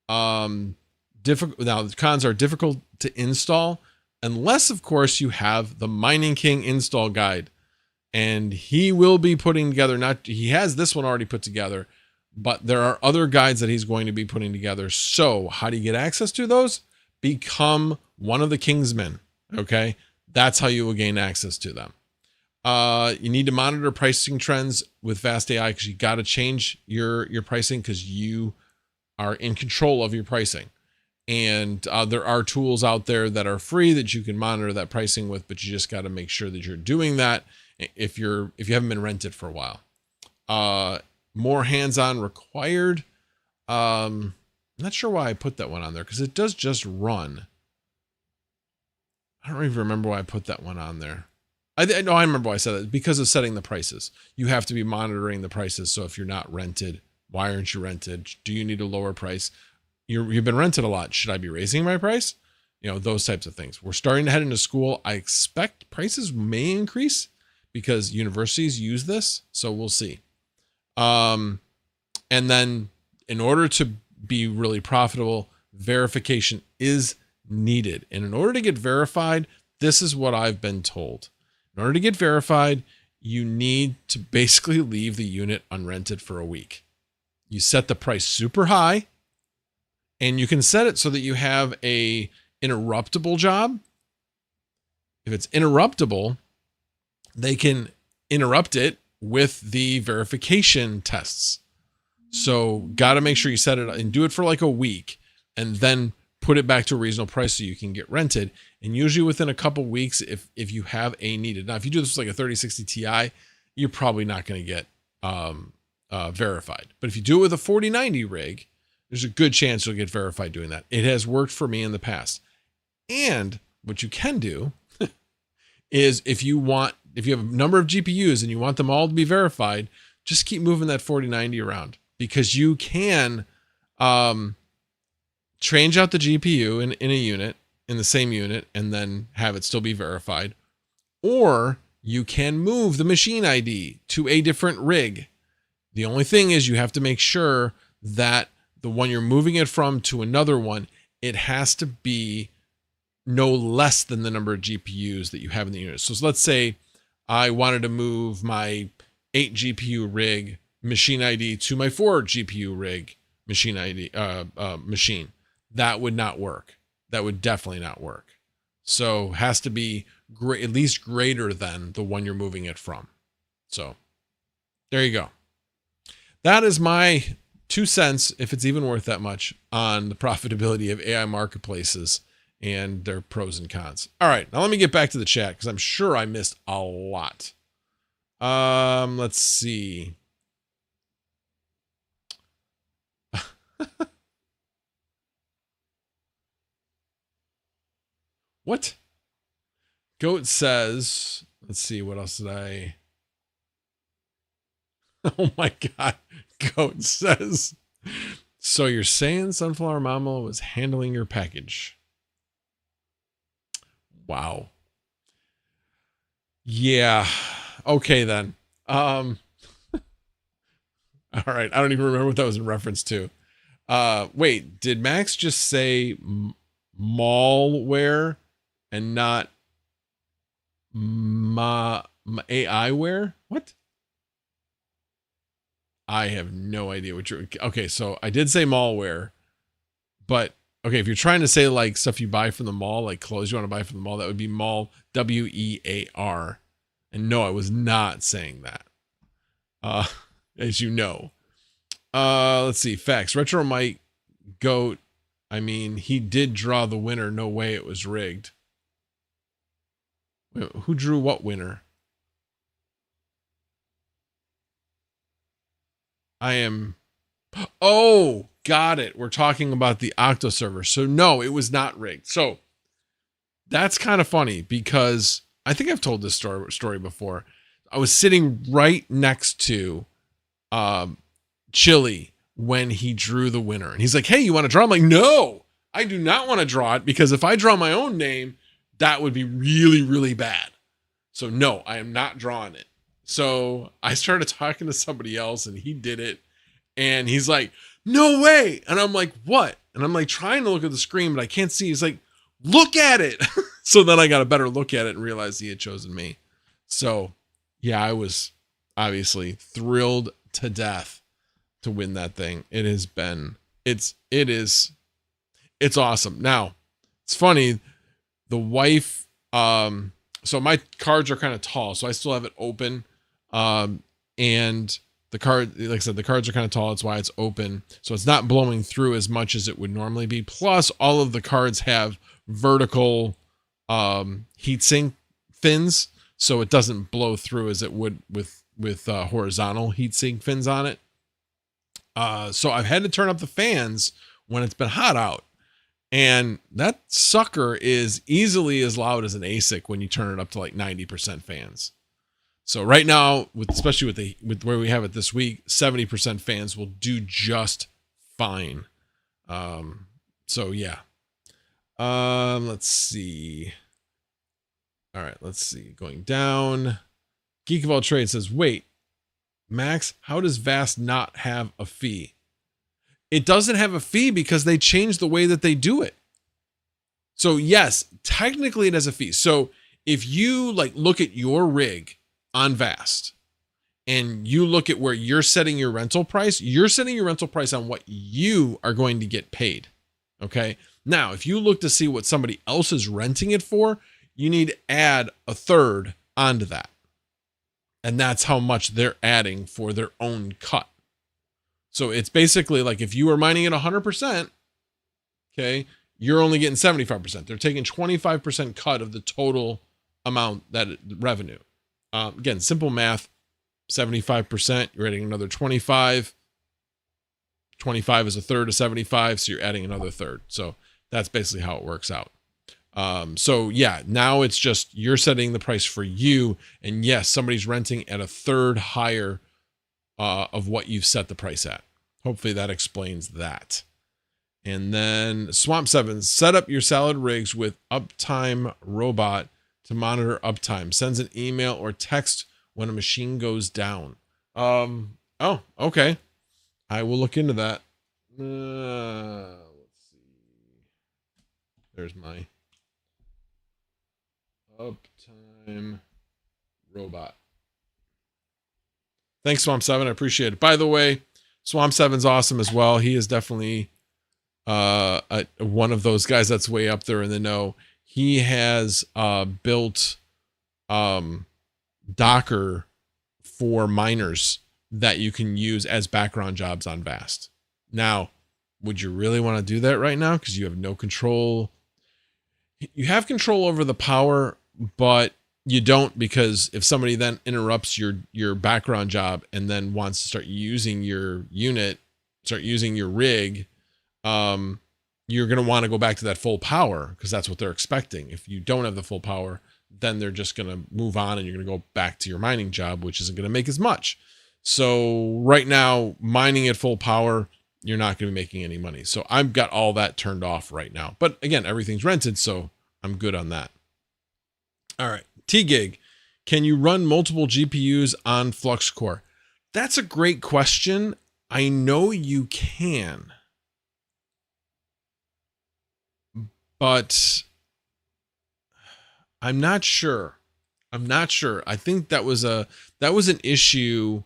Now the cons are difficult to install, unless of course you have the Mining King install guide. And he will be putting together, he has this one already put together, but there are other guides that he's going to be putting together. So how do you get access to those? Become one of the Kingsmen. Okay. That's how you will gain access to them. You need to monitor pricing trends with Fast AI because you got to change your pricing because you are in control of your pricing. And there are tools out there that are free that you can monitor that pricing with, but you just got to make sure that you're doing that if you haven't been rented for a while. More hands-on required. I'm not sure why I put that one on there because it does just run. I don't even remember why I put that one on there. I remember why I said that. Because of setting the prices. You have to be monitoring the prices. So if you're not rented, why aren't you rented? Do you need a lower price? You've been rented a lot. Should I be raising my price? You know, those types of things. We're starting to head into school. I expect prices may increase because universities use this. So we'll see. And then in order to be really profitable, verification is needed. And in order to get verified, this is what I've been told. In order to get verified, you need to basically leave the unit unrented for a week. You set the price super high, and you can set it so that you have a interruptible job. If it's interruptible, they can interrupt it with the verification tests. So got to make sure you set it and do it for like a week and then put it back to a reasonable price so you can get rented. And usually within a couple weeks, if you have a needed. Now, if you do this with like a 3060 Ti, you're probably not going to get verified. But if you do it with a 4090 rig, there's a good chance you'll get verified doing that. It has worked for me in the past. And what you can do is if you have a number of GPUs and you want them all to be verified, just keep moving that 4090 around because you can change out the GPU in a unit, in the same unit, and then have it still be verified. Or you can move the machine ID to a different rig. The only thing is you have to make sure that the one you're moving it from to another one, it has to be no less than the number of GPUs that you have in the unit. So let's say I wanted to move my 8 GPU rig machine ID to my 4 GPU rig machine ID machine. That would not work. That would definitely not work. So has to be at least greater than the one you're moving it from. So there you go. That is my 2 cents, if it's even worth that much, on the profitability of AI marketplaces and their pros and cons. All right, now let me get back to the chat because I'm sure I missed a lot. Let's see. What? Goat says, let's see, what else did I? Oh my God. Goat says, so you're saying Sunflower Mama was handling your package? Wow. Yeah. Okay then. All right. I don't even remember what that was in reference to. Wait, did Max just say malware and not AIware? What? I have no idea what you're... Okay, so I did say malware, but okay, if you're trying to say like stuff you buy from the mall, like clothes you want to buy from the mall, that would be mall, WEAR. And no, I was not saying that. As you know. Let's see. Facts. Retro Mike Goat. I mean, he did draw the winner. No way it was rigged. Wait, who drew what winner? I am... Oh, got it. We're talking about the Octo server. So no, it was not rigged. So that's kind of funny because I think I've told this story before. I was sitting right next to Chili when he drew the winner. And he's like, hey, you want to draw? I'm like, no, I do not want to draw it because if I draw my own name, that would be really, really bad. So no, I am not drawing it. So I started talking to somebody else and he did it. And he's like, no way. And I'm like, what? And I'm like trying to look at the screen, but I can't see. He's like, look at it. So then I got a better look at it and realized he had chosen me. So yeah, I was obviously thrilled to death to win that thing. It has been, it's awesome. Now it's funny. The wife, so my cards are kind of tall, so I still have it open. And the card, like I said, the cards are kind of tall. That's why it's open. So it's not blowing through as much as it would normally be. Plus all of the cards have vertical, heatsink fins. So it doesn't blow through as it would with horizontal heatsink fins on it. So I've had to turn up the fans when it's been hot out. And that sucker is easily as loud as an ASIC when you turn it up to like 90% fans. So right now, especially with where we have it this week, 70% fans will do just fine. So yeah. Let's see. All right, let's see. Going down. Geek of All Trades says, wait, Max, how does Vast not have a fee? It doesn't have a fee because they changed the way that they do it. So yes, technically it has a fee. So if you like look at your rig on Vast and you look at where you're setting your rental price, you're setting your rental price on what you are going to get paid. Okay. Now, if you look to see what somebody else is renting it for, you need to add a third onto that. And that's how much they're adding for their own cut. So it's basically like if you were mining at 100%, okay, you're only getting 75%. They're taking 25% cut of the total amount that revenue. Again, simple math, 75%, you're adding another 25. 25 is a third of 75, so you're adding another third. So that's basically how it works out. So yeah, now it's just you're setting the price for you. And yes, somebody's renting at a third higher of what you've set the price at. Hopefully that explains that. And then Swamp 7, set up your salad rigs with Uptime Robot to monitor uptime. Sends an email or text when a machine goes down. Oh, okay. I will look into that. Let's see. There's my Uptime Robot. Thanks, Swamp 7. I appreciate it. By the way, Swamp 7's awesome as well. He is definitely one of those guys that's way up there in the know. He has built Docker for miners that you can use as background jobs on Vast. Now, would you really want to do that right now? Because you have no control. You have control over the power, but you don't, because if somebody then interrupts your background job and then wants to start using your unit, start using your rig, you're going to want to go back to that full power because that's what they're expecting. If you don't have the full power, then they're just going to move on and you're going to go back to your mining job, which isn't going to make as much. So right now, mining at full power, you're not going to be making any money. So I've got all that turned off right now. But again, everything's rented, so I'm good on that. All right. T-Gig, can you run multiple GPUs on Flux Core? That's a great question. I know you can. but I'm not sure. I think that was an issue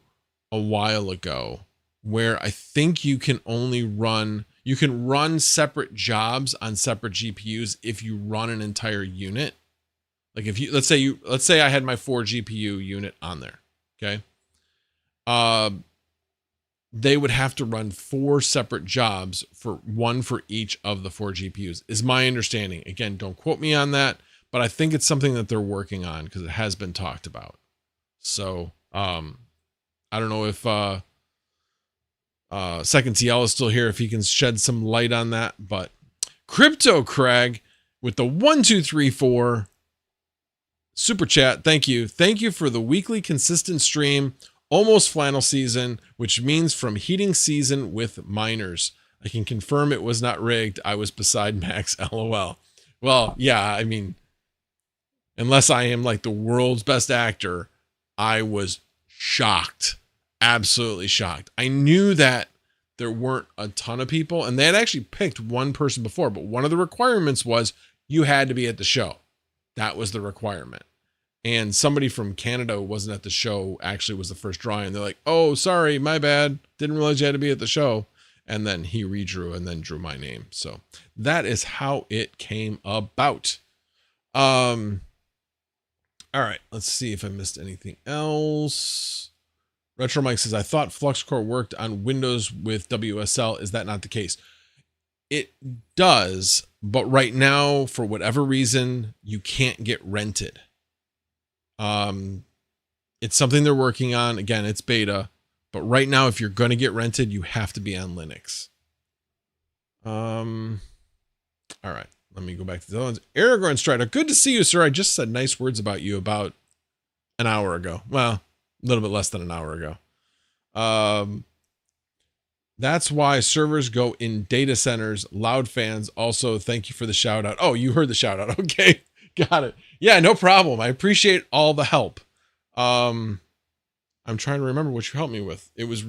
a while ago where I think you can run separate jobs on separate GPUs if you run an entire unit. Like if you, let's say I had my 4 GPU unit on there. Okay. They would have to run 4 separate jobs for each of the 4 GPUs is my understanding. Again, don't quote me on that, but I think it's something that they're working on because it has been talked about. So, I don't know if, Second TL is still here, if he can shed some light on that, but Crypto Craig with the 1234 super chat. Thank you. Thank you for the weekly consistent stream. Almost flannel season, which means from heating season with miners. I can confirm it was not rigged. I was beside Max, LOL. Well, yeah, I mean, unless I am like the world's best actor, I was shocked. Absolutely shocked. I knew that there weren't a ton of people, and they had actually picked one person before, but one of the requirements was you had to be at the show. That was the requirement. And somebody from Canada who wasn't at the show actually was the first drawing. They're like, oh, sorry, my bad. Didn't realize you had to be at the show. And then he redrew and then drew my name. So that is how it came about. All right, let's see if I missed anything else. Retro Mike says, I thought FluxCore worked on Windows with WSL. Is that not the case? It does, but right now, for whatever reason, you can't get rented. It's something they're working on. Again, it's beta, but right now, if you're going to get rented, you have to be on Linux. All right, let me go back to the other ones. Aragorn Strider, good to see you, sir. I just said nice words about you about an hour ago. Well, a little bit less than an hour ago. That's why servers go in data centers. Loud fans. Also, thank you for the shout out. Oh, you heard the shout out. Okay. Got it. Yeah, no problem. I appreciate all the help. I'm trying to remember what you helped me with. It was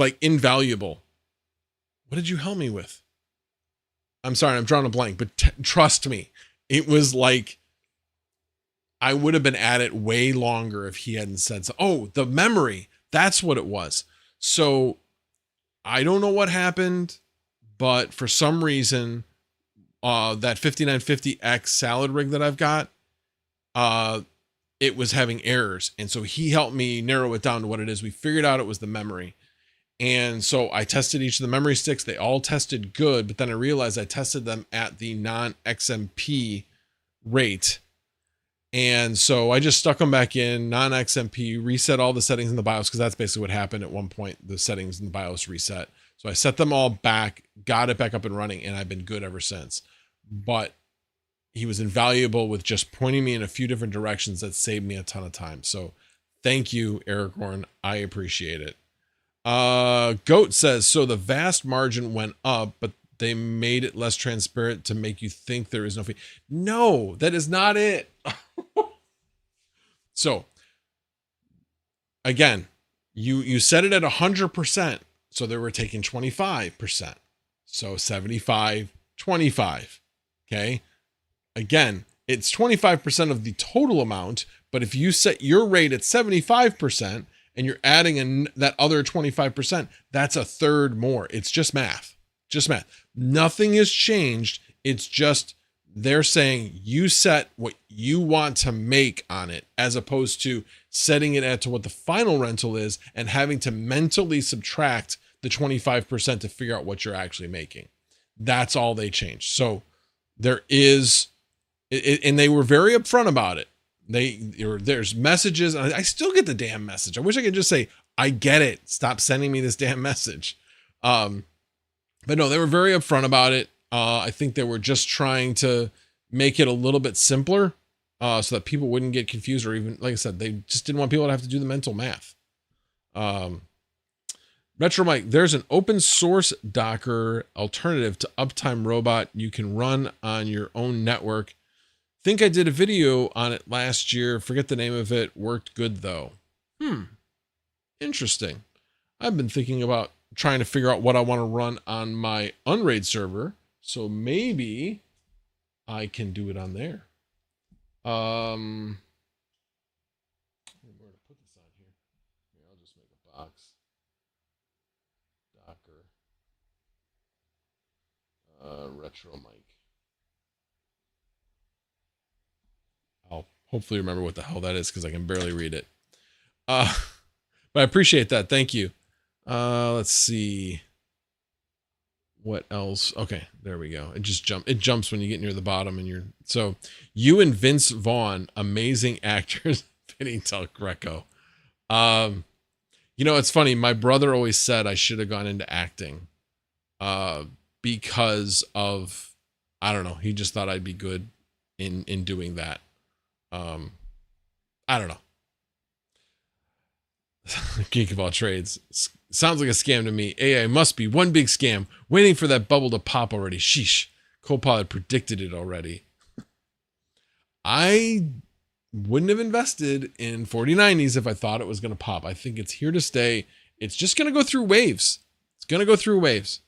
like invaluable. What did you help me with? I'm sorry, I'm drawing a blank, but trust me, it was like, I would have been at it way longer if he hadn't said so. Oh, the memory. That's what it was. So I don't know what happened, but for some reason, that 5950X salad rig that I've got, it was having errors. And so he helped me narrow it down to what it is. We figured out it was the memory. And so I tested each of the memory sticks. They all tested good, but then I realized I tested them at the non-XMP rate. And so I just stuck them back in non-XMP, reset all the settings in the BIOS, because that's basically what happened at one point. The settings in the BIOS reset. So I set them all back, got it back up and running, and I've been good ever since. But he was invaluable with just pointing me in a few different directions that saved me a ton of time. So thank you, Aragorn. I appreciate it. Goat says, so the vast margin went up, but they made it less transparent to make you think there is no fee. No, that is not it. So again, you set it at 100%. So they were taking 25%. So 75, 25. Okay. Again, it's 25% of the total amount, but if you set your rate at 75% and you're adding in that other 25%, that's a third more. It's just math. Just math. Nothing has changed. It's just they're saying you set what you want to make on it, as opposed to setting it at to what the final rental is and having to mentally subtract the 25% to figure out what you're actually making. That's all they changed. So there is, and they were very upfront about it. There's messages. And I still get the damn message. I wish I could just say, I get it. Stop sending me this damn message. But no, they were very upfront about it. I think they were just trying to make it a little bit simpler, so that people wouldn't get confused, or even, like I said, they just didn't want people to have to do the mental math. Retro Mike, there's an open source Docker alternative to Uptime Robot you can run on your own network. Think I did a video on it last year. Forget the name of it. Worked good though. Interesting. I've been thinking about trying to figure out what I want to run on my Unraid server. So maybe I can do it on there. Where to put this on here? Here, I'll just make a box. Docker. Retro mic. I'll hopefully remember what the hell that is because I can barely read it. But I appreciate that. Thank you. Let's see. What else? Okay, there we go. It jumps when you get near the bottom and you're so you and Vince Vaughn, amazing actors, fitting Del Greco. You know, it's funny. My brother always said I should have gone into acting, because of, I don't know. He just thought I'd be good in doing that. I don't know. Geek of all trades. Sounds like a scam to me. AI must be one big scam. Waiting for that bubble to pop already. Sheesh. Copilot predicted it already. I wouldn't have invested in 4090s if I thought it was going to pop. I think it's here to stay. It's just going to go through waves. It's going to go through waves.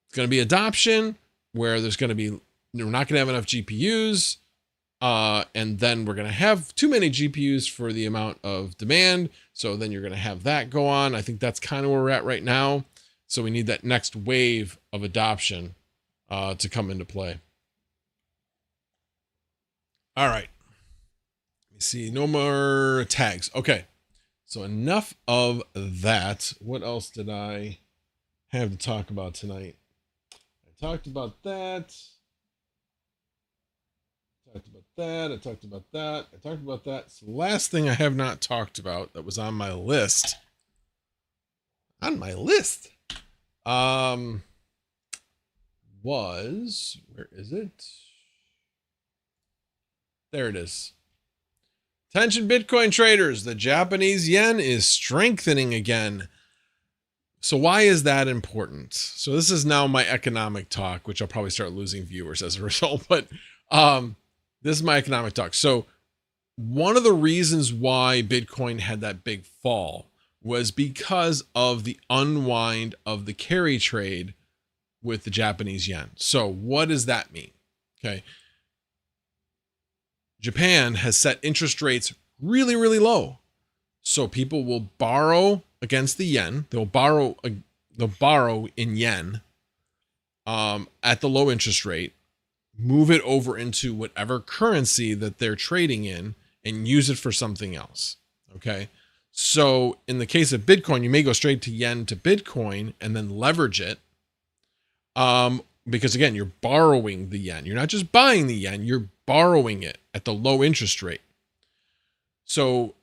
It's going to be adoption where there's going to be, we're not going to have enough GPUs. And then we're going to have too many GPUs for the amount of demand. So then you're going to have that go on. I think that's kind of where we're at right now. So we need that next wave of adoption to come into play. All right. Let me see. No more tags. Okay. So enough of that. What else did I have to talk about tonight? I talked about that. I talked about that. So the last thing I have not talked about that was on my list. Was, where is it? There it is. Attention Bitcoin traders, the Japanese yen is strengthening again. So why is that important? So this is now my economic talk, which I'll probably start losing viewers as a result, but this is my economic talk. So one of the reasons why Bitcoin had that big fall was because of the unwind of the carry trade with the Japanese yen. So what does that mean? Okay. Japan has set interest rates really, really low. So people will borrow against the yen. They'll borrow in yen at the low interest rate, move it over into whatever currency that they're trading in and use it for something else. Okay. So in the case of Bitcoin, you may go straight to yen to Bitcoin and then leverage it. Because again, you're borrowing the yen. You're not just buying the yen, you're borrowing it at the low interest rate. So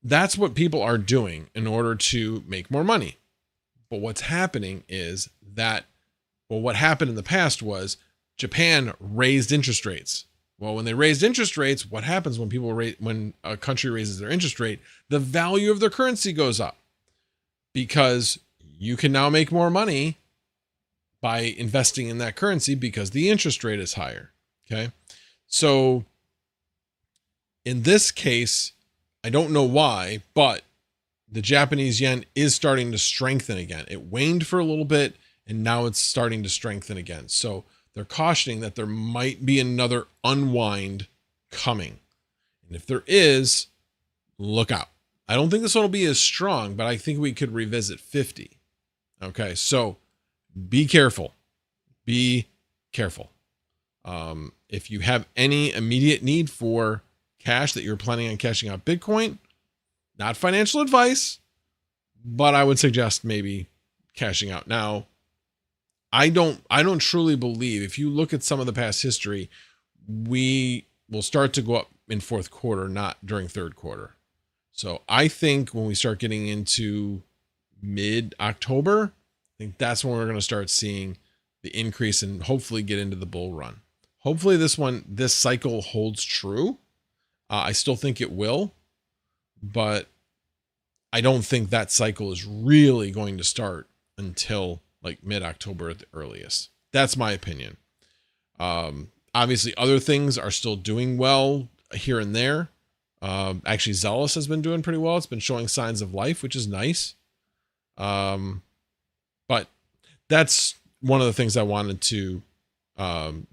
that's what people are doing in order to make more money. But what's happening is that, well, what happened in the past was Japan raised interest rates. Well, when they raised interest rates, what happens when a country raises their interest rate? The value of their currency goes up because you can now make more money by investing in that currency because the interest rate is higher. Okay. So in this case, I don't know why, but the Japanese yen is starting to strengthen again. It waned for a little bit and now it's starting to strengthen again. So they're cautioning that there might be another unwind coming. And if there is, look out. I don't think this one will be as strong, but I think we could revisit 50. Okay. So be careful. Be careful. If you have any immediate need for cash that you're planning on cashing out Bitcoin, not financial advice, but I would suggest maybe cashing out now. I don't truly believe, if you look at some of the past history, we will start to go up in fourth quarter, not during third quarter. So I think when we start getting into mid-October, I think that's when we're going to start seeing the increase and hopefully get into the bull run. Hopefully this cycle holds true. I still think it will, but I don't think that cycle is really going to start until like mid-October at the earliest. That's my opinion. Obviously other things are still doing well here and there. Actually Zealous has been doing pretty well. It's been showing signs of life, which is nice. But that's one of the things I wanted to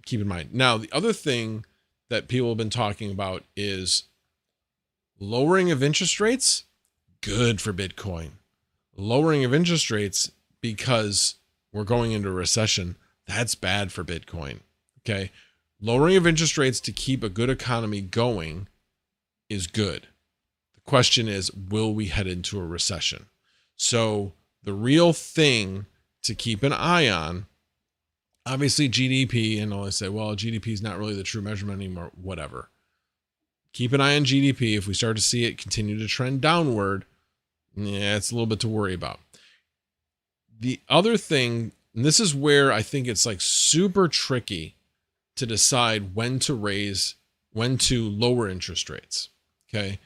keep in mind. Now, the other thing that people have been talking about is lowering of interest rates. Good for Bitcoin. Lowering of interest rates because we're going into a recession. That's bad for Bitcoin. Okay. Lowering of interest rates to keep a good economy going is good. The question is, will we head into a recession? So the real thing to keep an eye on, obviously GDP, and I say, well, GDP is not really the true measurement anymore, whatever. Keep an eye on GDP. If we start to see it continue to trend downward, yeah, it's a little bit to worry about. The other thing, and this is where I think it's like super tricky to decide when to lower interest rates. Okay.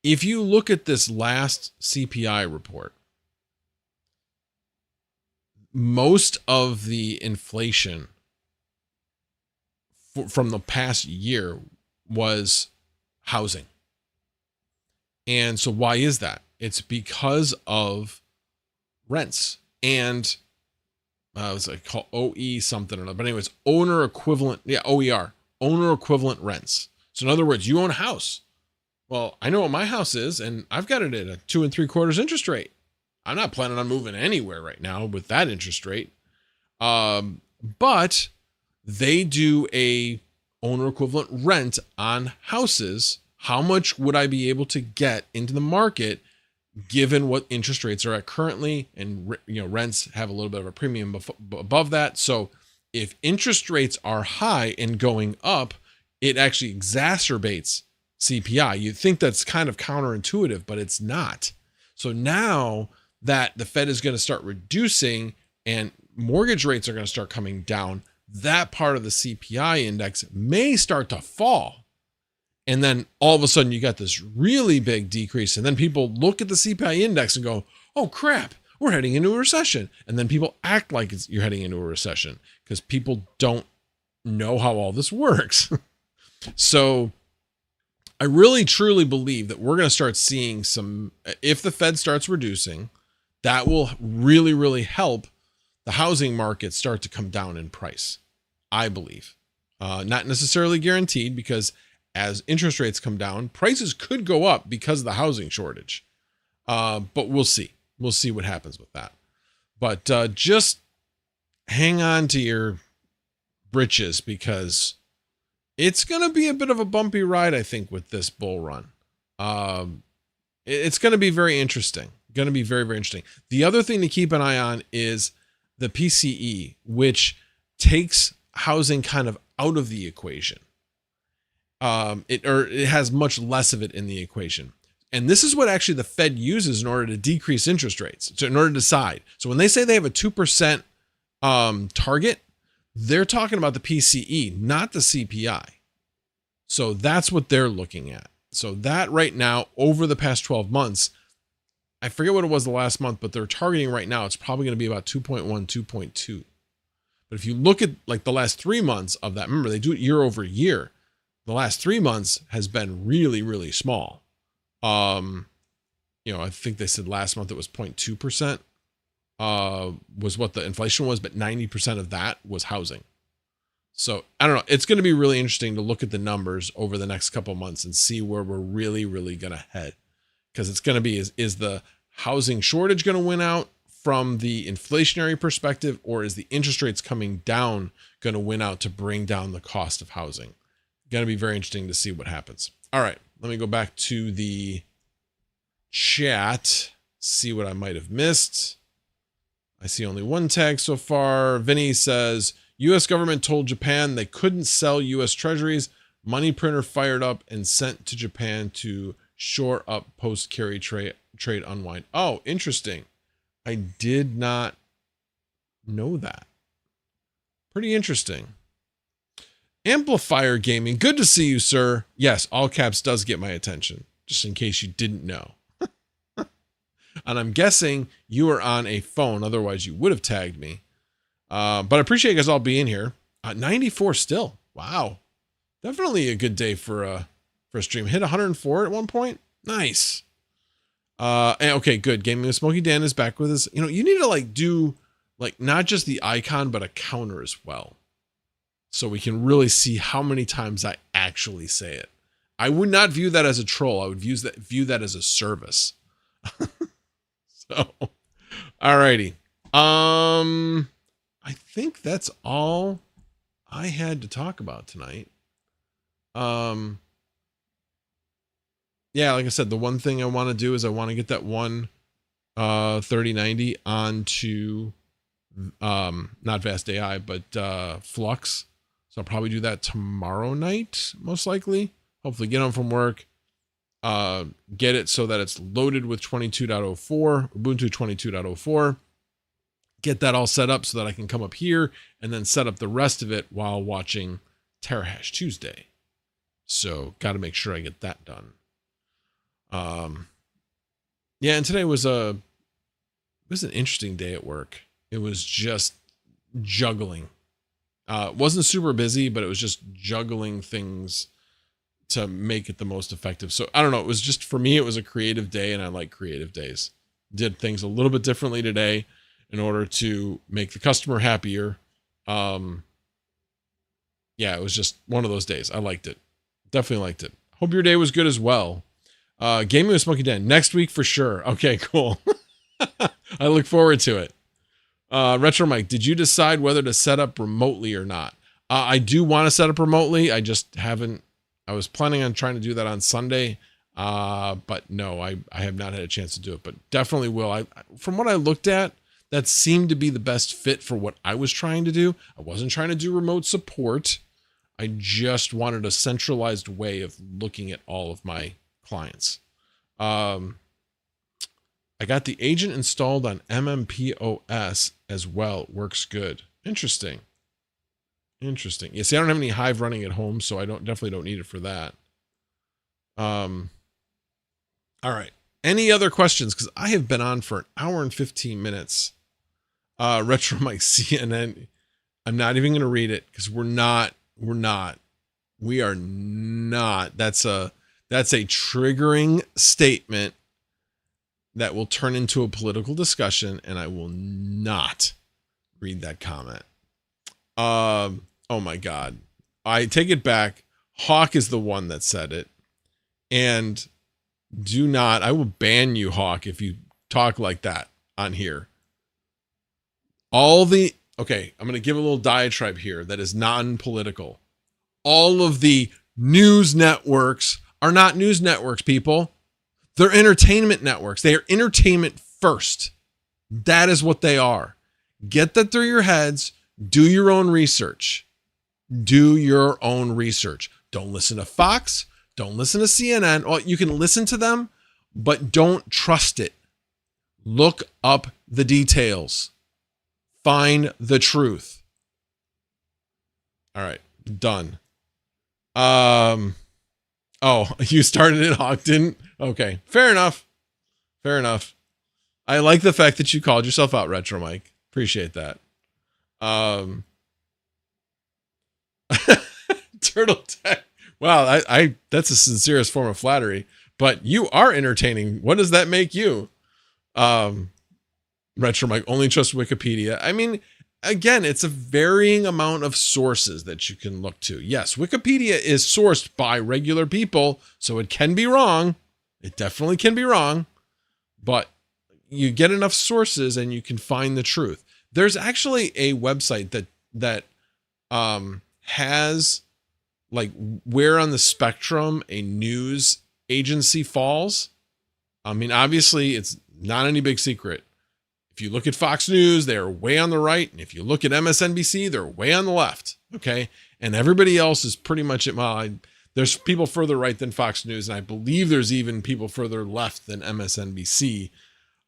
If you look at this last CPI report, most of the inflation from the past year was housing. And so why is that? It's because of rents and it's like called OE something or another. But anyways, owner equivalent. Yeah, OER, owner equivalent rents. So in other words, you own a house. Well, I know what my house is, and I've got it at a 2 3/4 interest rate. I'm not planning on moving anywhere right now with that interest rate. But they do a owner equivalent rent on houses. How much would I be able to get into the market given what interest rates are at currently? And rents have a little bit of a premium above that. So if interest rates are high and going up, it actually exacerbates CPI. You'd think that's kind of counterintuitive, but it's not. So now that the Fed is going to start reducing and mortgage rates are going to start coming down, that part of the CPI index may start to fall. And then all of a sudden you got this really big decrease. And then people look at the CPI index and go, oh crap, we're heading into a recession. And then people act like you're heading into a recession because people don't know how all this works. So I really truly believe that we're going to start seeing some, if the Fed starts reducing, that will really, really help the housing market start to come down in price, I believe. Not necessarily guaranteed, because as interest rates come down, prices could go up because of the housing shortage. But we'll see. We'll see what happens with that. But just hang on to your britches, because it's going to be a bit of a bumpy ride, I think, with this bull run. It's going to be very interesting. Going to be very, very interesting. The other thing to keep an eye on is the PCE, which takes housing kind of out of the equation. It has much less of it in the equation. And this is what actually the Fed uses in order to decrease interest rates. So in order to decide. So when they say they have a 2% target, they're talking about the PCE, not the CPI. So that's what they're looking at. So that right now, over the past 12 months, I forget what it was the last month, but they're targeting right now, it's probably going to be about 2.1, 2.2. But if you look at like the last 3 months of that, remember they do it year over year. The last 3 months has been really, really small. I think they said last month it was 0.2%, was what the inflation was, but 90% of that was housing. So I don't know. It's going to be really interesting to look at the numbers over the next couple of months and see where we're really, really going to head. Because it's going to be, is the housing shortage going to win out from the inflationary perspective, or is the interest rates coming down going to win out to bring down the cost of housing? Going to be very interesting to see what happens. All right, let me go back to the chat, see what I might have missed. I see only one tag so far. Vinny says, U.S. government told Japan they couldn't sell U.S. treasuries. Money printer fired up and sent to Japan to shore up post-carry trade unwind. Oh, interesting. I did not know that. Pretty interesting. Amplifier Gaming, good to see you, sir. Yes, all caps does get my attention, just in case you didn't know. And I'm guessing you are on a phone, otherwise you would have tagged me. But I appreciate you guys all being here. 94 still. Wow. Definitely a good day for a stream. Hit 104 at one point. Nice. And okay, good. Gaming with Smokey Dan is back with us. You need to do not just the icon, but a counter as well. so we can really see how many times I actually say it. I would not view that as a troll. I would view that as a service. So, alrighty. I think that's all I had to talk about tonight. Yeah, like I said, the one thing I want to do is I want to get that one 3090 onto not Vast AI, but Flux. So I'll probably do that tomorrow night, most likely. Hopefully get home from work, get it so that it's loaded with 22.04, Ubuntu 22.04. Get that all set up so that I can come up here and then set up the rest of it while watching Terahash Tuesday. So got to make sure I get that done. Yeah, and today was an interesting day at work. It was just juggling. It wasn't super busy, but it was just juggling things to make it the most effective. So I don't know. It was just, for me, it was a creative day, and I like creative days. Did things a little bit differently today in order to make the customer happier. Yeah, it was just one of those days. I liked it. Definitely liked it. Hope your day was good as well. Gaming with Smokey Dan next week for sure. Okay, cool. I look forward to it. Retro Mike, did you decide whether to set up remotely or not? I do want to set up remotely. I just haven't. I was planning on trying to do that on Sunday, but no, I have not had a chance to do it, but definitely will. From what I looked at, that seemed to be the best fit for what I was trying to do. I wasn't trying to do remote support. I just wanted a centralized way of looking at all of my clients. I got the agent installed on MMPOS as well. Works good. Interesting. Yeah, see, I don't have any Hive running at home, so I definitely don't need it for that. All right. Any other questions? Because I have been on for an hour and 15 minutes. Retro Mike CNN. I'm not even going to read it because we are not. That's a triggering statement that will turn into a political discussion, and I will not read that comment. Oh my God. I take it back. Hawk is the one that said it. And I will ban you, Hawk, if you talk like that on here. Okay, I'm going to give a little diatribe here that is non-political. All of the news networks are not news networks, people. They're entertainment networks. They are entertainment first. That is what they are. Get that through your heads. Do your own research. Don't listen to Fox. Don't listen to CNN. Well, you can listen to them, but don't trust it. Look up the details. Find the truth. All right, done. Oh, you started it, Hawk didn't? Okay, fair enough. I like the fact that you called yourself out, Retro Mike. Appreciate that. Turtle Tech. Wow, I that's the sincerest form of flattery, but you are entertaining. What does that make you? Retro Mike, only trust Wikipedia. I mean, again, it's a varying amount of sources that you can look to. Yes, Wikipedia is sourced by regular people, so it can be wrong. It definitely can be wrong, but you get enough sources and you can find the truth. There's actually a website that has like where on the spectrum a news agency falls. I mean, obviously it's not any big secret. If you look at Fox News, they're way on the right. And if you look at MSNBC, they're way on the left. Okay. And everybody else is pretty much there's people further right than Fox News. And I believe there's even people further left than MSNBC,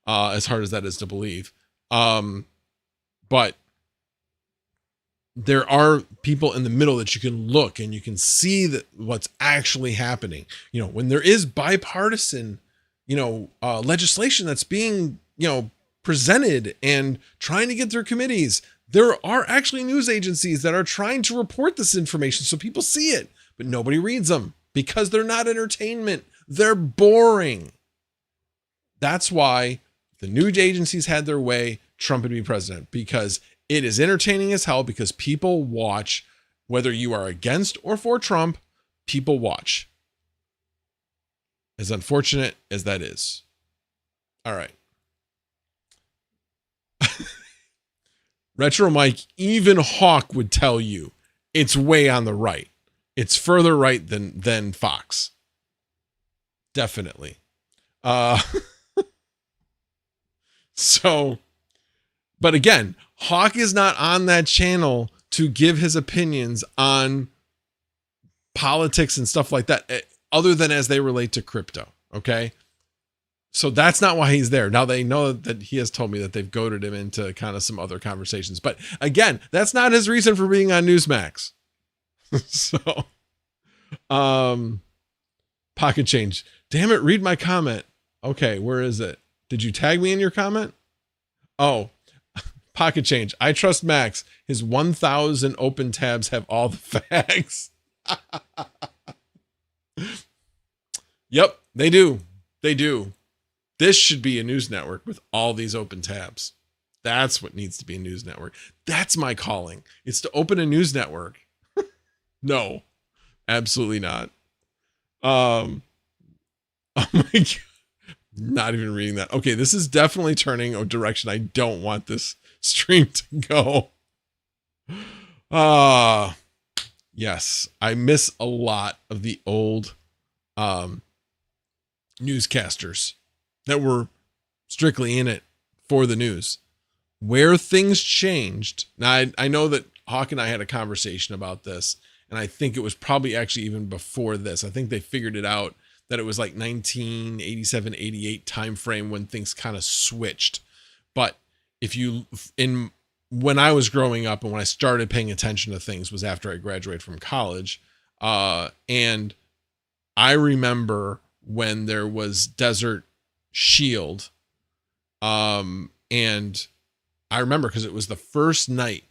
as hard as that is to believe. But there are people in the middle that you can look and you can see that what's actually happening. You know, when there is bipartisan, legislation that's being, presented and trying to get through committees, there are actually news agencies that are trying to report this information so people see it, but nobody reads them because they're not entertainment. They're boring. That's why the news agencies had their way. Trump would be president, because it is entertaining as hell, because people watch Whether you are against or for Trump, people watch. As unfortunate as that is. All right. Retro Mike, even Hawk would tell you it's way on the right. It's further right than Fox. Definitely. So, but again, Hawk is not on that channel to give his opinions on politics and stuff like that, other than as they relate to crypto. Okay. So that's not why he's there. Now they know that he has told me that they've goaded him into kind of some other conversations, but again, that's not his reason for being on Newsmax. So, pocket change. Damn it. Read my comment. Okay. Where is it? Did you tag me in your comment? Oh, pocket change. I trust Max. His 1,000 open tabs have all the facts. Yep, they do. They do. This should be a news network with all these open tabs. That's what needs to be a news network. That's my calling. It's to open a news network. No, absolutely not. Oh my God. Not even reading that. Okay, this is definitely turning a direction I don't want this stream to go. Yes, I miss a lot of the old newscasters that were strictly in it for the news. Where things changed. Now, I know that Hawk and I had a conversation about this, and I think it was probably actually even before this. I think they figured it out that it was like 1987, 88 timeframe when things kind of switched. But when I was growing up and when I started paying attention to things was after I graduated from college. And I remember when there was Desert Shield. And I remember because it was the first night.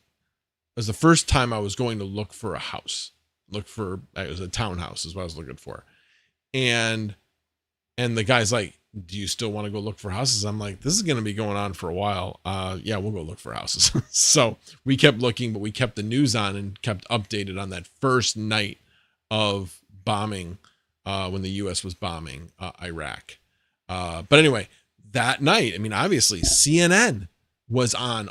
It was the first time I was going to look for a house. It was a townhouse is what I was looking for. And the guy's like, do you still want to go look for houses? I'm like, this is going to be going on for a while. Yeah, we'll go look for houses. So we kept looking, but we kept the news on and kept updated on that first night of bombing, when the U.S. was bombing Iraq. But anyway, that night, I mean, obviously CNN was on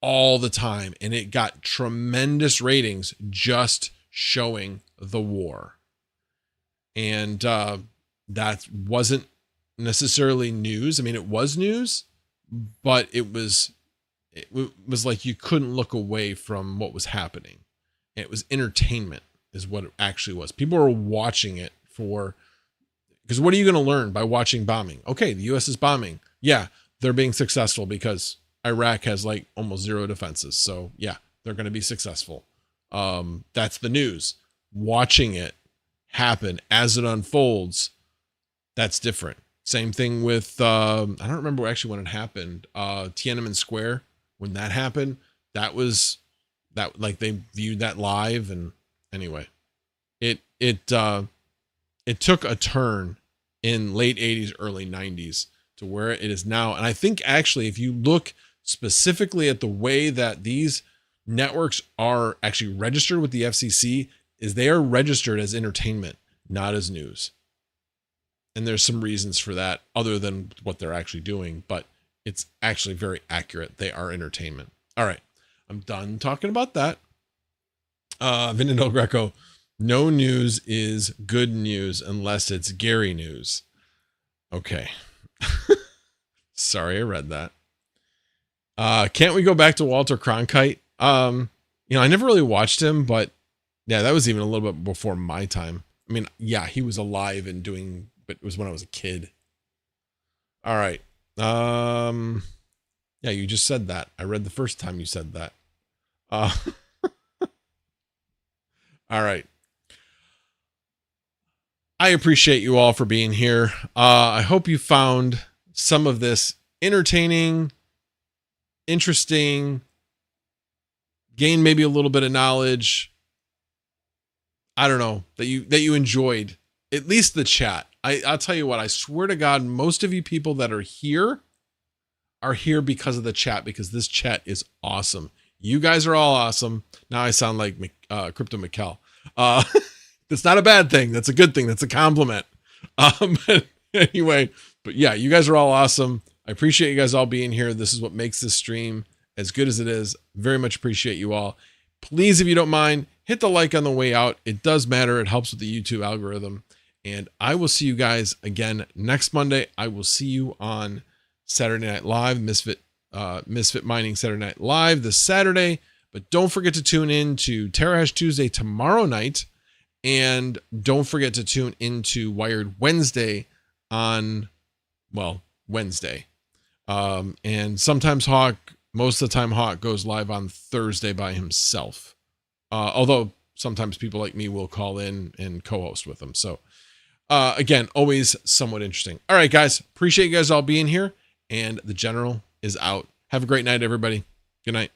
all the time and it got tremendous ratings just showing the war. And that wasn't necessarily news. I mean, it was news, but it was like you couldn't look away from what was happening. It was entertainment is what it actually was. People were watching it because what are you going to learn by watching bombing? Okay, the U.S. is bombing. Yeah, they're being successful because Iraq has like almost zero defenses. So yeah, they're going to be successful. That's the news. Watching it happen as it unfolds, that's different. Same thing with I don't remember actually when it happened. Tiananmen Square, when that happened, that like they viewed that live. And anyway, it took a turn in late 80s, early 90s to where it is now. And I think actually if you look specifically at the way that these networks are actually registered with the FCC, is they are registered as entertainment, not as news. And there's some reasons for that other than what they're actually doing, but it's actually very accurate. They are entertainment. All right. I'm done talking about that. Vinod Greco, no news is good news unless it's Gary news. Okay. Sorry, I read that. Can't we go back to Walter Cronkite? I never really watched him, but yeah, that was even a little bit before my time. I mean, yeah, he was alive and doing, but it was when I was a kid. All right. Yeah, you just said that. I read the first time you said that. All right. I appreciate you all for being here. I hope you found some of this entertaining, interesting, gain maybe a little bit of knowledge. I don't know, that you enjoyed at least the chat. I'll tell you what, I swear to God, most of you people that are here because of the chat, because this chat is awesome. You guys are all awesome. Now I sound like Crypto Mikkel. That's not a bad thing. That's a good thing. That's a compliment. But anyway, but yeah, you guys are all awesome. I appreciate you guys all being here. This is what makes this stream as good as it is. Very much appreciate you all. Please, if you don't mind, hit the like on the way out. It does matter. It helps with the YouTube algorithm. And I will see you guys again next Monday. I will see you on Saturday Night Live, Misfit Mining Saturday Night Live this Saturday. But don't forget to tune in to Terahash Tuesday tomorrow night. And don't forget to tune into Wired Wednesday on, well, Wednesday. And sometimes Hawk, most of the time Hawk goes live on Thursday by himself. Although sometimes people like me will call in and co-host with them. So again, always somewhat interesting. All right, guys, appreciate you guys all being here. And the General is out. Have a great night, everybody. Good night.